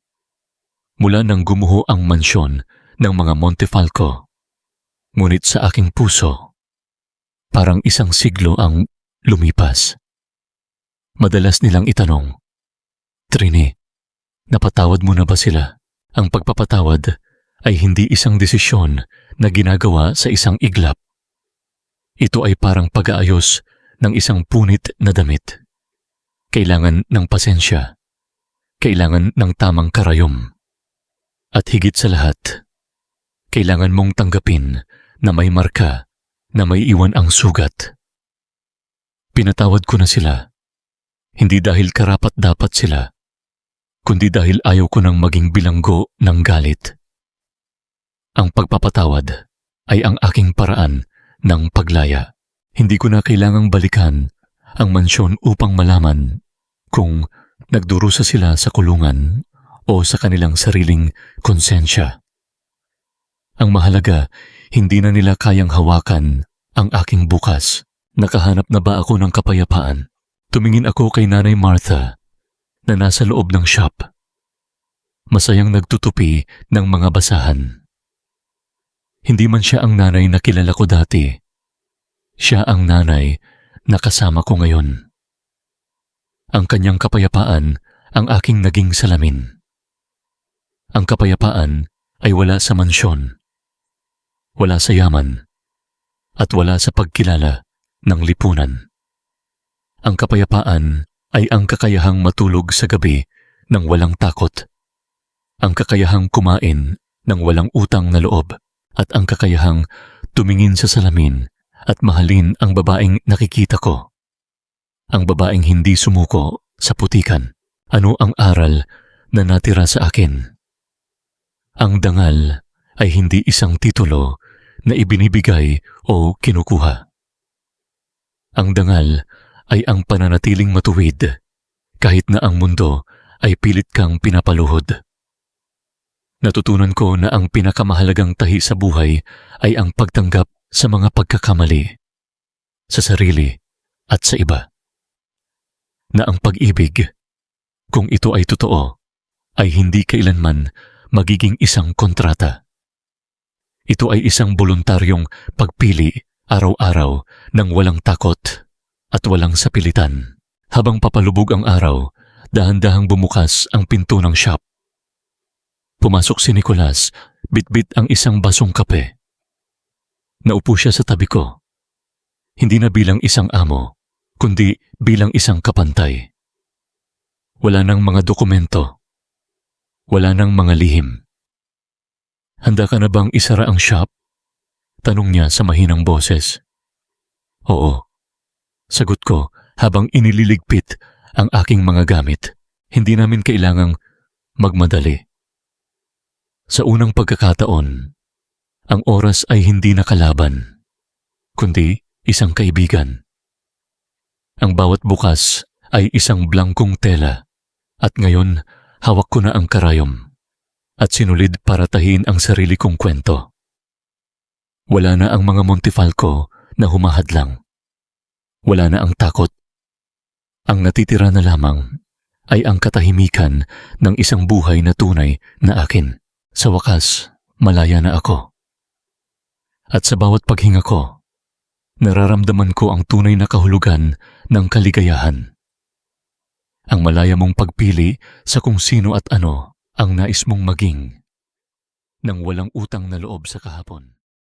Mula nang gumuho ang mansyon ng mga Montefalco. Ngunit sa aking puso, parang 1 siglo ang lumipas. Madalas nilang itanong, Trini, napatawad mo na ba sila? Ang pagpapatawad ay hindi isang desisyon na ginagawa sa isang iglap. Ito ay parang pag-aayos ng isang punit na damit. Kailangan ng pasensya. Kailangan ng tamang karayom. At higit sa lahat, kailangan mong tanggapin na may marka, na may iwan ang sugat. Pinatawad ko na sila, hindi dahil karapat-dapat sila, kundi dahil ayaw ko nang maging bilanggo ng galit. Ang pagpapatawad ay ang aking paraan ng paglaya. Hindi ko na kailangang balikan ang mansyon upang malaman kung nagdurusa sila sa kulungan o sa kanilang sariling konsensya. Ang mahalaga, hindi na nila kayang hawakan ang aking bukas. Nakahanap na ba ako ng kapayapaan? Tumingin ako kay Nanay Martha na nasa loob ng shop. Masayang nagtutupi ng mga basahan. Hindi man siya ang nanay na kilala ko dati. Siya ang nanay na kasama ko ngayon. Ang kanyang kapayapaan ang aking naging salamin. Ang kapayapaan ay wala sa mansyon, wala sa yaman, at wala sa pagkilala ng lipunan. Ang kapayapaan ay ang kakayahang matulog sa gabi ng walang takot, ang kakayahang kumain ng walang utang na loob, at ang kakayahang tumingin sa salamin at mahalin ang babaeng nakikita ko. Ang babaeng hindi sumuko sa putikan. Ano ang aral na natira sa akin? Ang dangal ay hindi isang titulo na ibinibigay o kinukuha. Ang dangal ay ang pananatiling matuwid kahit na ang mundo ay pilit kang pinapaluhod. Natutunan ko na ang pinakamahalagang tahi sa buhay ay ang pagtanggap sa mga pagkakamali, sa sarili at sa iba. Na ang pag-ibig, kung ito ay totoo, ay hindi kailanman magiging isang kontrata. Ito ay isang voluntaryong pagpili araw-araw ng walang takot at walang sapilitan. Habang papalubog ang araw, dahan-dahang bumukas ang pinto ng shop. Pumasok si Nicolas, bitbit ang isang basong kape. Naupo siya sa tabi ko. Hindi na bilang isang amo, kundi bilang isang kapantay. Wala nang mga dokumento. Wala nang mga lihim. Handa ka na bang isara ang shop? Tanong niya sa mahinang boses. Oo. Sagot ko habang inililigpit ang aking mga gamit. Hindi namin kailangang magmadali. Sa unang pagkakataon, ang oras ay hindi nakalaban, kundi isang kaibigan. Ang bawat bukas ay isang blangkong tela at ngayon hawak ko na ang karayom at sinulid para tahin ang sarili kong kwento. Wala na ang mga Montefalco na humahadlang. Wala na ang takot. Ang natitira na lamang ay ang katahimikan ng isang buhay na tunay na akin. Sa wakas, malaya na ako. At sa bawat paghinga ko, nararamdaman ko ang tunay na kahulugan ng kaligayahan. Ang malaya mong pagpili sa kung sino at ano ang nais mong maging nang walang utang na loob sa kahapon.